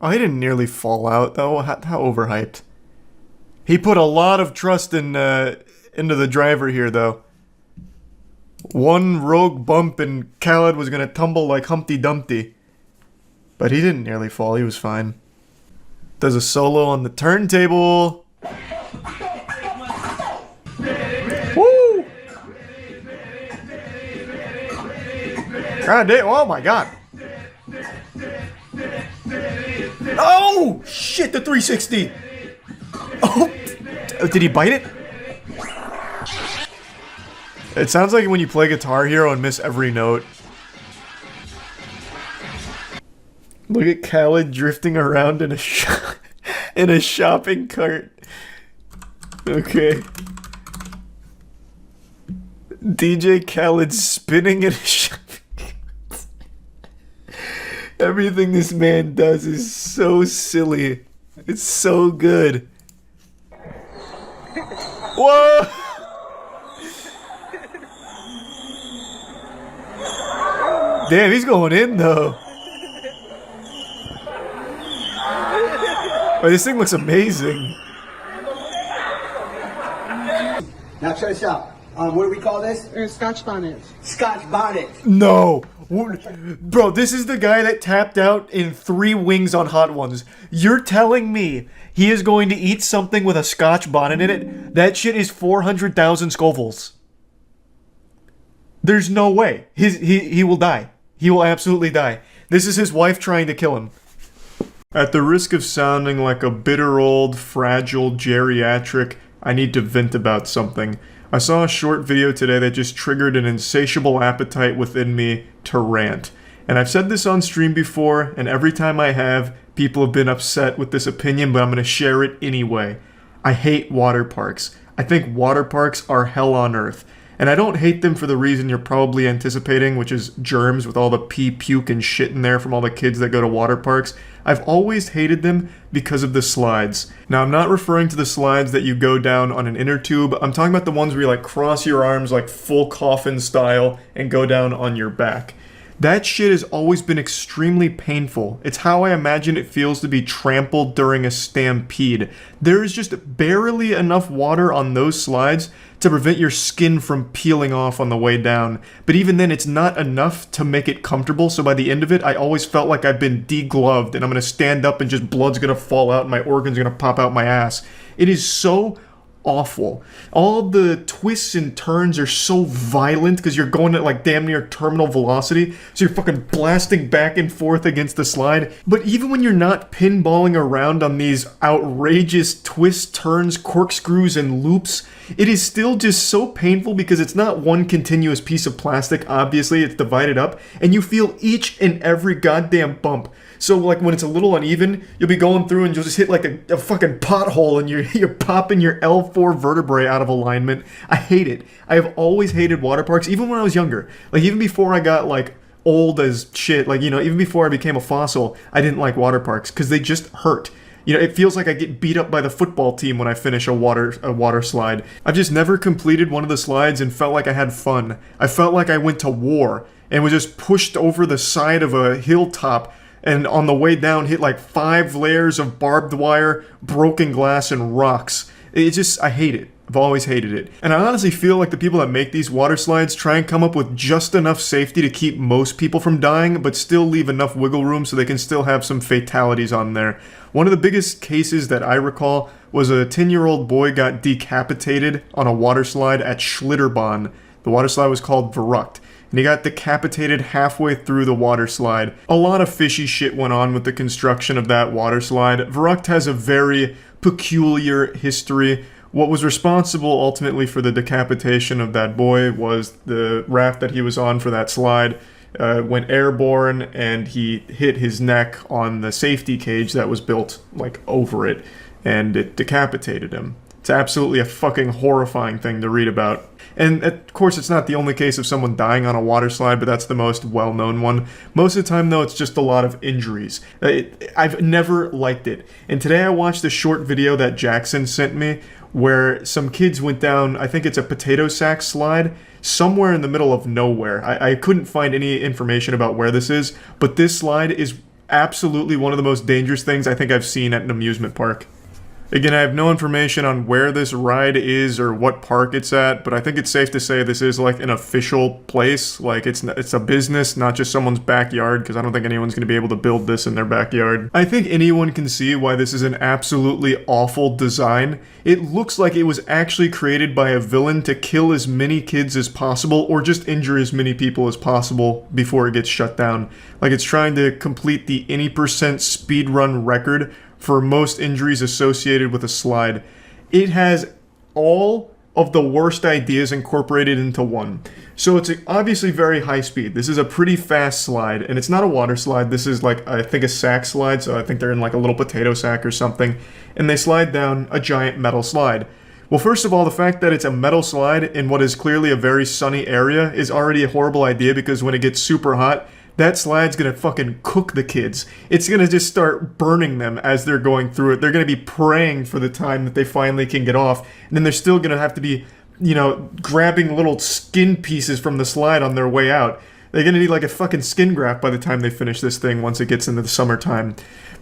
Oh, he didn't nearly fall out, though. How overhyped. He put a lot of trust into the driver here, though. One rogue bump and Khaled was gonna tumble like Humpty Dumpty. But he didn't nearly fall, he was fine. Does a solo on the turntable. Woo! God damn, oh my god. Oh! Shit, the 360! Oh! Did he bite it? It sounds like when you play Guitar Hero and miss every note. Look at Khaled drifting around in a in a shopping cart. Okay. DJ Khaled spinning in a shopping cart. Everything this man does is so silly. It's so good. Whoa! Damn, he's going in though. Oh, this thing looks amazing.
Now check this out. What do we call this?
Scotch bonnet.
Scotch bonnet.
No. Bro, this is the guy that tapped out in 3 wings on Hot Ones. You're telling me he is going to eat something with a Scotch bonnet in it? That shit is 400,000 Scovilles. There's no way. He will die. He will absolutely die. This is his wife trying to kill him. At the risk of sounding like a bitter old, fragile geriatric, I need to vent about something. I saw a short video today that just triggered an insatiable appetite within me to rant. And I've said this on stream before, and every time I have, people have been upset with this opinion, but I'm going to share it anyway. I hate water parks. I think water parks are hell on earth. And I don't hate them for the reason you're probably anticipating, which is germs with all the pee, puke, and shit in there from all the kids that go to water parks. I've always hated them because of the slides. Now, I'm not referring to the slides that you go down on an inner tube. I'm talking about the ones where you like cross your arms like full coffin style and go down on your back. That shit has always been extremely painful. It's how I imagine it feels to be trampled during a stampede. There is just barely enough water on those slides to prevent your skin from peeling off on the way down. But even then, it's not enough to make it comfortable, so by the end of it, I always felt like I've been degloved and I'm gonna stand up and just blood's gonna fall out and my organs are gonna pop out my ass. It is so awful. All the twists and turns are so violent because you're going at like damn near terminal velocity, so you're fucking blasting back and forth against the slide. But even when you're not pinballing around on these outrageous twists, turns, corkscrews, and loops, it is still just so painful because it's not one continuous piece of plastic, obviously, it's divided up, and you feel each and every goddamn bump. So like when it's a little uneven, you'll be going through and you'll just hit like a fucking pothole and you're popping your L4 vertebrae out of alignment. I hate it. I have always hated water parks, even when I was younger. Like even before I got like old as shit, like, you know, even before I became a fossil, I didn't like water parks because they just hurt. You know, it feels like I get beat up by the football team when I finish a water slide. I've just never completed one of the slides and felt like I had fun. I felt like I went to war and was just pushed over the side of a hilltop and on the way down hit like 5 layers of barbed wire, broken glass, and rocks. It just, I hate it. I've always hated it. And I honestly feel like the people that make these water slides try and come up with just enough safety to keep most people from dying, but still leave enough wiggle room so they can still have some fatalities on there. One of the biggest cases that I recall was a 10-year-old boy got decapitated on a water slide at Schlitterbahn. The water slide was called Verrückt, and he got decapitated halfway through the water slide. A lot of fishy shit went on with the construction of that water slide. Verrückt has a very peculiar history. What was responsible ultimately for the decapitation of that boy was the raft that he was on for that slide went airborne, and he hit his neck on the safety cage that was built like over it, and it decapitated him. It's absolutely a fucking horrifying thing to read about. And of course, it's not the only case of someone dying on a water slide, but that's the most well-known one. Most of the time, though, it's just a lot of injuries. I've never liked it. And today I watched a short video that Jackson sent me where some kids went down, I think it's a potato sack slide, somewhere in the middle of nowhere. I couldn't find any information about where this is, but this slide is absolutely one of the most dangerous things I think I've seen at an amusement park. Again, I have no information on where this ride is or what park it's at, but I think it's safe to say this is like an official place. Like it's a business, not just someone's backyard, because I don't think anyone's going to be able to build this in their backyard. I think anyone can see why this is an absolutely awful design. It looks like it was actually created by a villain to kill as many kids as possible or just injure as many people as possible before it gets shut down. Like it's trying to complete the any percent speedrun record for most injuries associated with a slide. It has all of the worst ideas incorporated into one. So it's obviously very high speed. This is a pretty fast slide, and it's not a water slide. This is like, I think, a sack slide, so I think they're in like a little potato sack or something, and they slide down a giant metal slide. Well, first of all, the fact that it's a metal slide in what is clearly a very sunny area is already a horrible idea, because when it gets super hot, that slide's gonna fucking cook the kids. It's gonna just start burning them as they're going through it. They're gonna be praying for the time that they finally can get off. And then they're still gonna have to be, grabbing little skin pieces from the slide on their way out. They're gonna need like a fucking skin graft by the time they finish this thing once it gets into the summertime.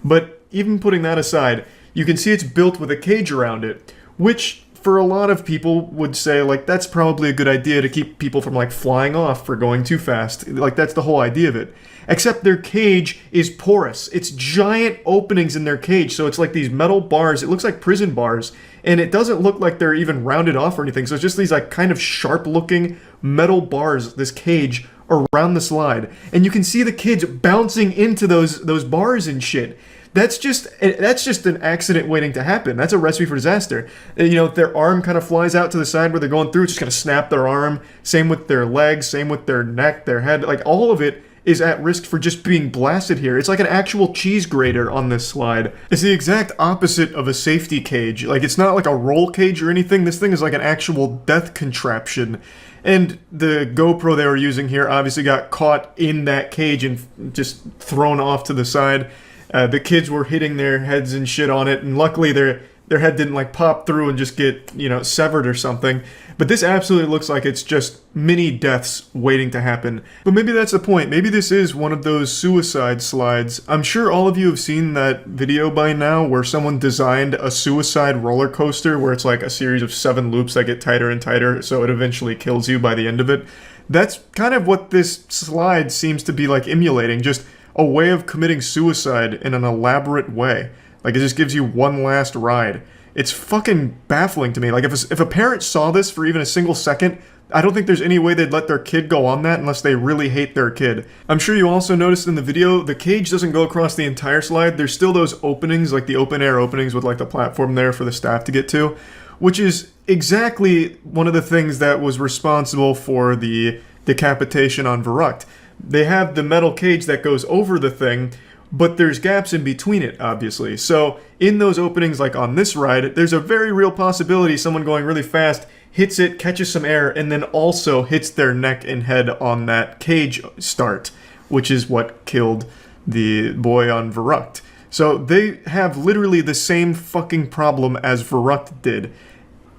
But even putting that aside, you can see it's built with a cage around it, which for a lot of people would say, like, that's probably a good idea to keep people from, like, flying off for going too fast. Like, that's the whole idea of it. Except their cage is porous. It's giant openings in their cage, so it's like these metal bars. It looks like prison bars, and it doesn't look like they're even rounded off or anything, so it's just these, like, kind of sharp-looking metal bars, this cage, around the slide. And you can see the kids bouncing into those bars and shit. That's just an accident waiting to happen. That's a recipe for disaster. Their arm kind of flies out to the side where they're going through. It's just going to snap their arm. Same with their legs. Same with their neck, their head. Like, all of it is at risk for just being blasted here. It's like an actual cheese grater on this slide. It's the exact opposite of a safety cage. Like, it's not like a roll cage or anything. This thing is like an actual death contraption. And the GoPro they were using here obviously got caught in that cage and just thrown off to the side. The kids were hitting their heads and shit on it, and luckily their head didn't like pop through and just get, severed or something. But this absolutely looks like it's just mini deaths waiting to happen. But maybe that's the point. Maybe this is one of those suicide slides. I'm sure all of you have seen that video by now where someone designed a suicide roller coaster where it's like a series of 7 loops that get tighter and tighter, so it eventually kills you by the end of it. That's kind of what this slide seems to be like emulating, just a way of committing suicide in an elaborate way. Like, it just gives you one last ride. It's fucking baffling to me. Like, if a parent saw this for even a single second, I don't think there's any way they'd let their kid go on that unless they really hate their kid. I'm sure you also noticed in the video, the cage doesn't go across the entire slide. There's still those openings, like the open air openings with like the platform there for the staff to get to, which is exactly one of the things that was responsible for the decapitation on Verrucht. They have the metal cage that goes over the thing, but there's gaps in between it, obviously. So in those openings, like on this ride, there's a very real possibility someone going really fast hits it, catches some air, and then also hits their neck and head on that cage start, which is what killed the boy on Verrucht. So they have literally the same fucking problem as Verrucht did.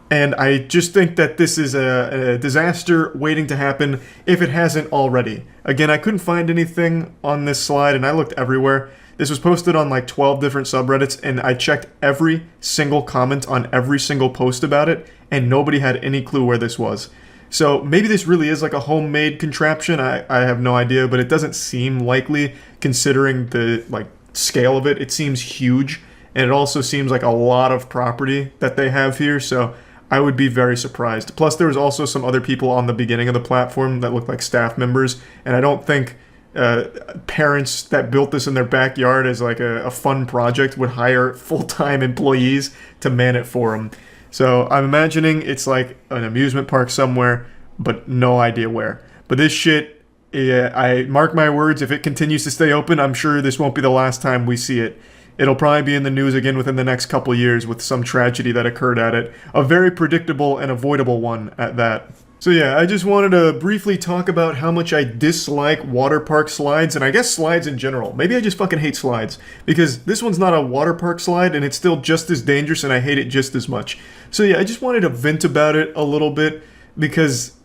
And I just think that this is a disaster waiting to happen if it hasn't already. Again, I couldn't find anything on this slide, and I looked everywhere. This was posted on like 12 different subreddits, and I checked every single comment on every single post about it, and nobody had any clue where this was. So maybe this really is like a homemade contraption. I have no idea, but it doesn't seem likely considering the like scale of it. It seems huge, and it also seems like a lot of property that they have here, so I would be very surprised. Plus, there was also some other people on the beginning of the platform that looked like staff members, and I don't think parents that built this in their backyard as like a fun project would hire full-time employees to man it for them. So I'm imagining it's like an amusement park somewhere, but no idea where. But this shit, I mark my words, if it continues to stay open, I'm sure this won't be the last time we see it. It'll probably be in the news again within the next couple years with some tragedy that occurred at it. A very predictable and avoidable one at that. So yeah, I just wanted to briefly talk about how much I dislike water park slides, and I guess slides in general. Maybe I just fucking hate slides, because this one's not a water park slide, and it's still just as dangerous, and I hate it just as much. So yeah, I just wanted to vent about it a little bit, because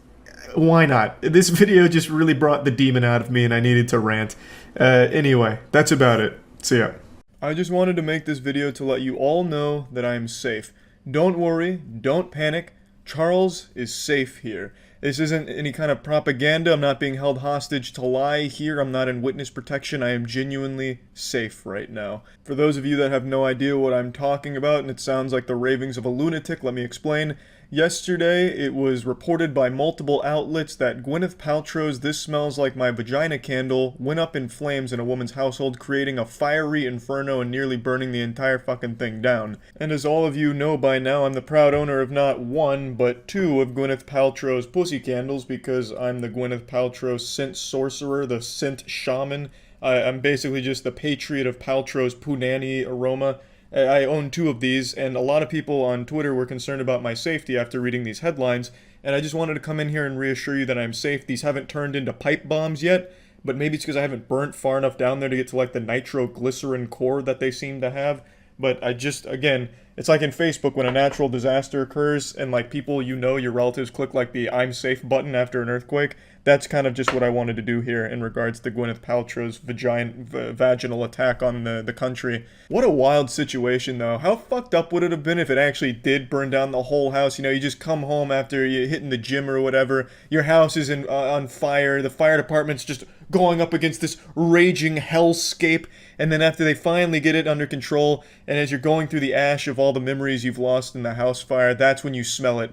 why not? This video just really brought the demon out of me, and I needed to rant. Anyway, that's about it. So yeah. I just wanted to make this video to let you all know that I am safe. Don't worry, don't panic. Charles is safe here. This isn't any kind of propaganda. I'm not being held hostage to lie here. I'm not in witness protection. I am genuinely safe right now. For those of you that have no idea what I'm talking about and it sounds like the ravings of a lunatic, let me explain. Yesterday, it was reported by multiple outlets that Gwyneth Paltrow's "This Smells Like My Vagina" candle went up in flames in a woman's household, creating a fiery inferno and nearly burning the entire fucking thing down. And as all of you know by now, I'm the proud owner of not one, but two of Gwyneth Paltrow's pussy candles, because I'm the Gwyneth Paltrow scent sorcerer, the scent shaman. I'm basically just the patriot of Paltrow's punani aroma. I own two of these, and a lot of people on Twitter were concerned about my safety after reading these headlines, and I just wanted to come in here and reassure you that I'm safe. These haven't turned into pipe bombs yet, but maybe it's because I haven't burnt far enough down there to get to like the nitroglycerin core that they seem to have. But I just, again, it's like in Facebook when a natural disaster occurs and like people you know, your relatives click like the "I'm safe" button after an earthquake. That's kind of just what I wanted to do here in regards to Gwyneth Paltrow's vaginal attack on the country. What a wild situation, though. How fucked up would it have been if it actually did burn down the whole house? You know, you just come home after you hitting the gym or whatever. Your house is on fire. The fire department's just going up against this raging hellscape. And then after they finally get it under control, and as you're going through the ash of all the memories you've lost in the house fire, that's when you smell it.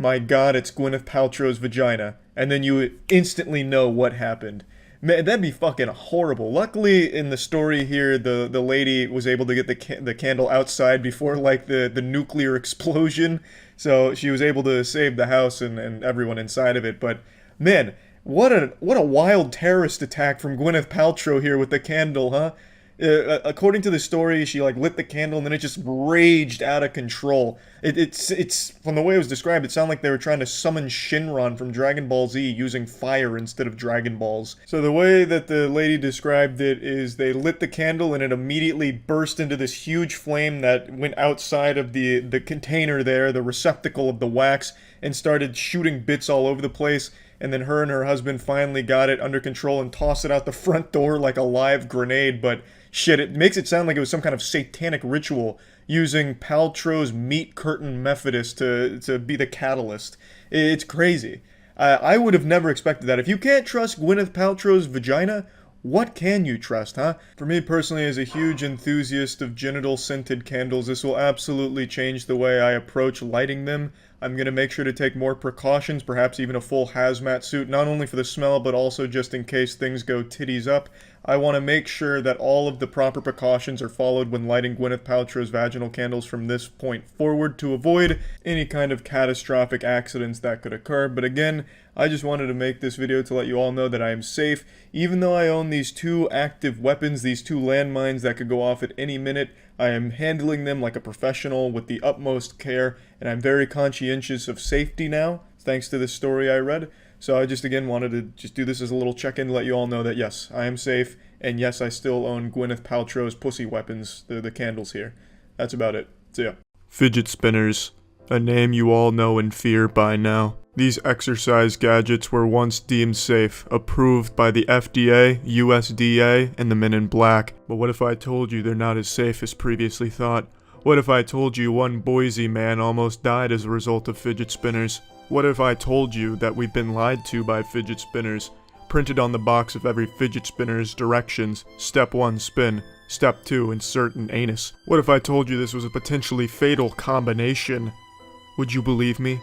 My God, it's Gwyneth Paltrow's vagina. And then you instantly know what happened. Man, that'd be fucking horrible. Luckily, in the story here, the lady was able to get the candle outside before, like, the nuclear explosion. So she was able to save the house and everyone inside of it. But, man, what a wild terrorist attack from Gwyneth Paltrow here with the candle, huh? According to the story, she like lit the candle and then it just raged out of control. It's from the way it was described, it sounded like they were trying to summon Shinron from Dragon Ball Z using fire instead of Dragon Balls. So the way that the lady described it is they lit the candle and it immediately burst into this huge flame that went outside of the container there, the receptacle of the wax, and started shooting bits all over the place. And then her and her husband finally got it under control and tossed it out the front door like a live grenade. But shit, it makes it sound like it was some kind of satanic ritual using Paltrow's meat curtain Methodist to be the catalyst. It's crazy. I would have never expected that. If you can't trust Gwyneth Paltrow's vagina, what can you trust, huh? For me personally, as a huge enthusiast of genital-scented candles, this will absolutely change the way I approach lighting them. I'm going to make sure to take more precautions, perhaps even a full hazmat suit, not only for the smell, but also just in case things go titties up. I want to make sure that all of the proper precautions are followed when lighting Gwyneth Paltrow's vaginal candles from this point forward to avoid any kind of catastrophic accidents that could occur. But again, I just wanted to make this video to let you all know that I am safe. Even though I own these two active weapons, these two landmines that could go off at any minute, I am handling them like a professional with the utmost care, and I'm very conscientious of safety now, thanks to this story I read. So I just again wanted to just do this as a little check-in to let you all know that yes, I am safe, and yes, I still own Gwyneth Paltrow's pussy weapons, the candles here. That's about it. So yeah. Fidget spinners, a name you all know and fear by now. These exercise gadgets were once deemed safe, approved by the FDA, USDA, and the Men in Black. But what if I told you they're not as safe as previously thought? What if I told you one Boise man almost died as a result of fidget spinners? What if I told you that we've been lied to by fidget spinners? Printed on the box of every fidget spinner's directions: Step 1, spin. Step 2, insert an anus. What if I told you this was a potentially fatal combination? Would you believe me?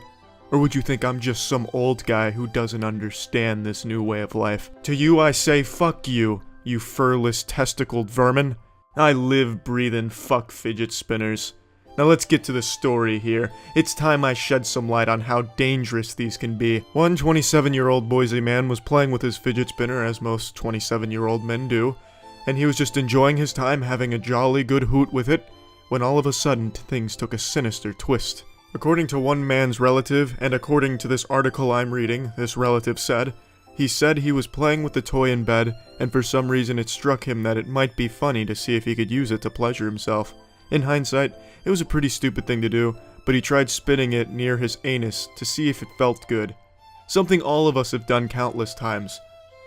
Or would you think I'm just some old guy who doesn't understand this new way of life? To you I say fuck you, you furless testicled vermin. I live, breathe, and fuck fidget spinners. Now let's get to the story here. It's time I shed some light on how dangerous these can be. One 27-year-old Boise man was playing with his fidget spinner, as most 27-year-old men do, and he was just enjoying his time having a jolly good hoot with it, when all of a sudden things took a sinister twist. According to one man's relative, and according to this article I'm reading, this relative said he was playing with the toy in bed, and for some reason it struck him that it might be funny to see if he could use it to pleasure himself. In hindsight, it was a pretty stupid thing to do, but he tried spinning it near his anus to see if it felt good. Something all of us have done countless times.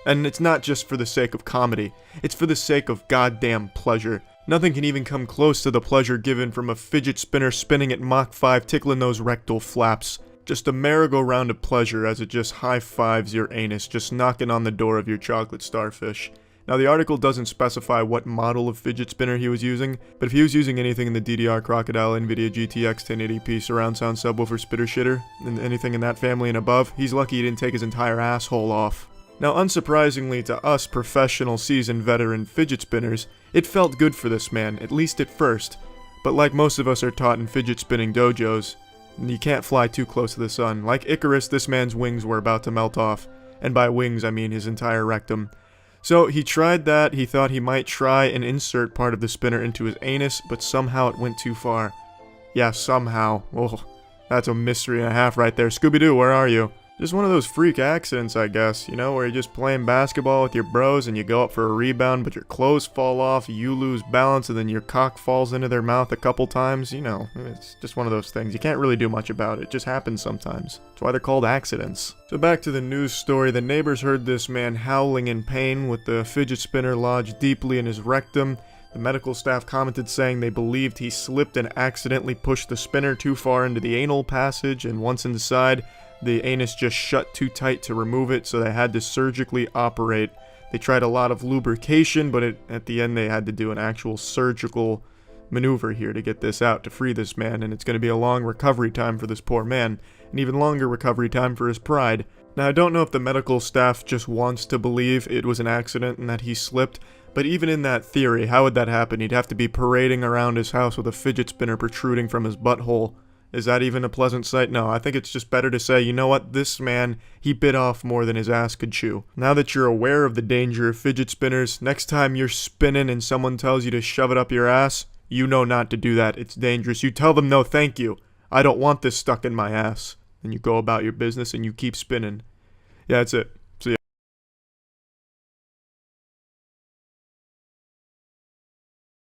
And it's not just for the sake of comedy, it's for the sake of goddamn pleasure. Nothing can even come close to the pleasure given from a fidget spinner spinning at Mach 5 tickling those rectal flaps. Just a merry-go-round of pleasure as it just high-fives your anus, just knocking on the door of your chocolate starfish. Now the article doesn't specify what model of fidget spinner he was using, but if he was using anything in the DDR Crocodile NVIDIA GTX 1080p surround sound subwoofer spitter shitter, and anything in that family and above, he's lucky he didn't take his entire asshole off. Now unsurprisingly to us professional seasoned veteran fidget spinners, it felt good for this man, at least at first, but like most of us are taught in fidget spinning dojos, you can't fly too close to the sun. Like Icarus, this man's wings were about to melt off, and by wings I mean his entire rectum. So he tried that. He thought he might try and insert part of the spinner into his anus, but somehow it went too far. Yeah, somehow. Oh, that's a mystery and a half right there. Scooby-Doo, where are you? Just one of those freak accidents, I guess, you know, where you're just playing basketball with your bros and you go up for a rebound, but your clothes fall off, you lose balance, and then your cock falls into their mouth a couple times. You know, it's just one of those things. You can't really do much about it. It just happens sometimes. That's why they're called accidents. So back to the news story. The neighbors heard this man howling in pain with the fidget spinner lodged deeply in his rectum. The medical staff commented saying they believed he slipped and accidentally pushed the spinner too far into the anal passage, and once inside, the anus just shut too tight to remove it, so they had to surgically operate. They tried a lot of lubrication, but at the end they had to do an actual surgical maneuver here to get this out, to free this man, and it's going to be a long recovery time for this poor man, an even longer recovery time for his pride. Now, I don't know if the medical staff just wants to believe it was an accident and that he slipped, but even in that theory, how would that happen? He'd have to be parading around his house with a fidget spinner protruding from his butthole. Is that even a pleasant sight? No, I think it's just better to say, you know what, this man, he bit off more than his ass could chew. Now that you're aware of the danger of fidget spinners, next time you're spinning and someone tells you to shove it up your ass, you know not to do that. It's dangerous. You tell them, no, thank you. I don't want this stuck in my ass. And you go about your business and you keep spinning. Yeah, that's it.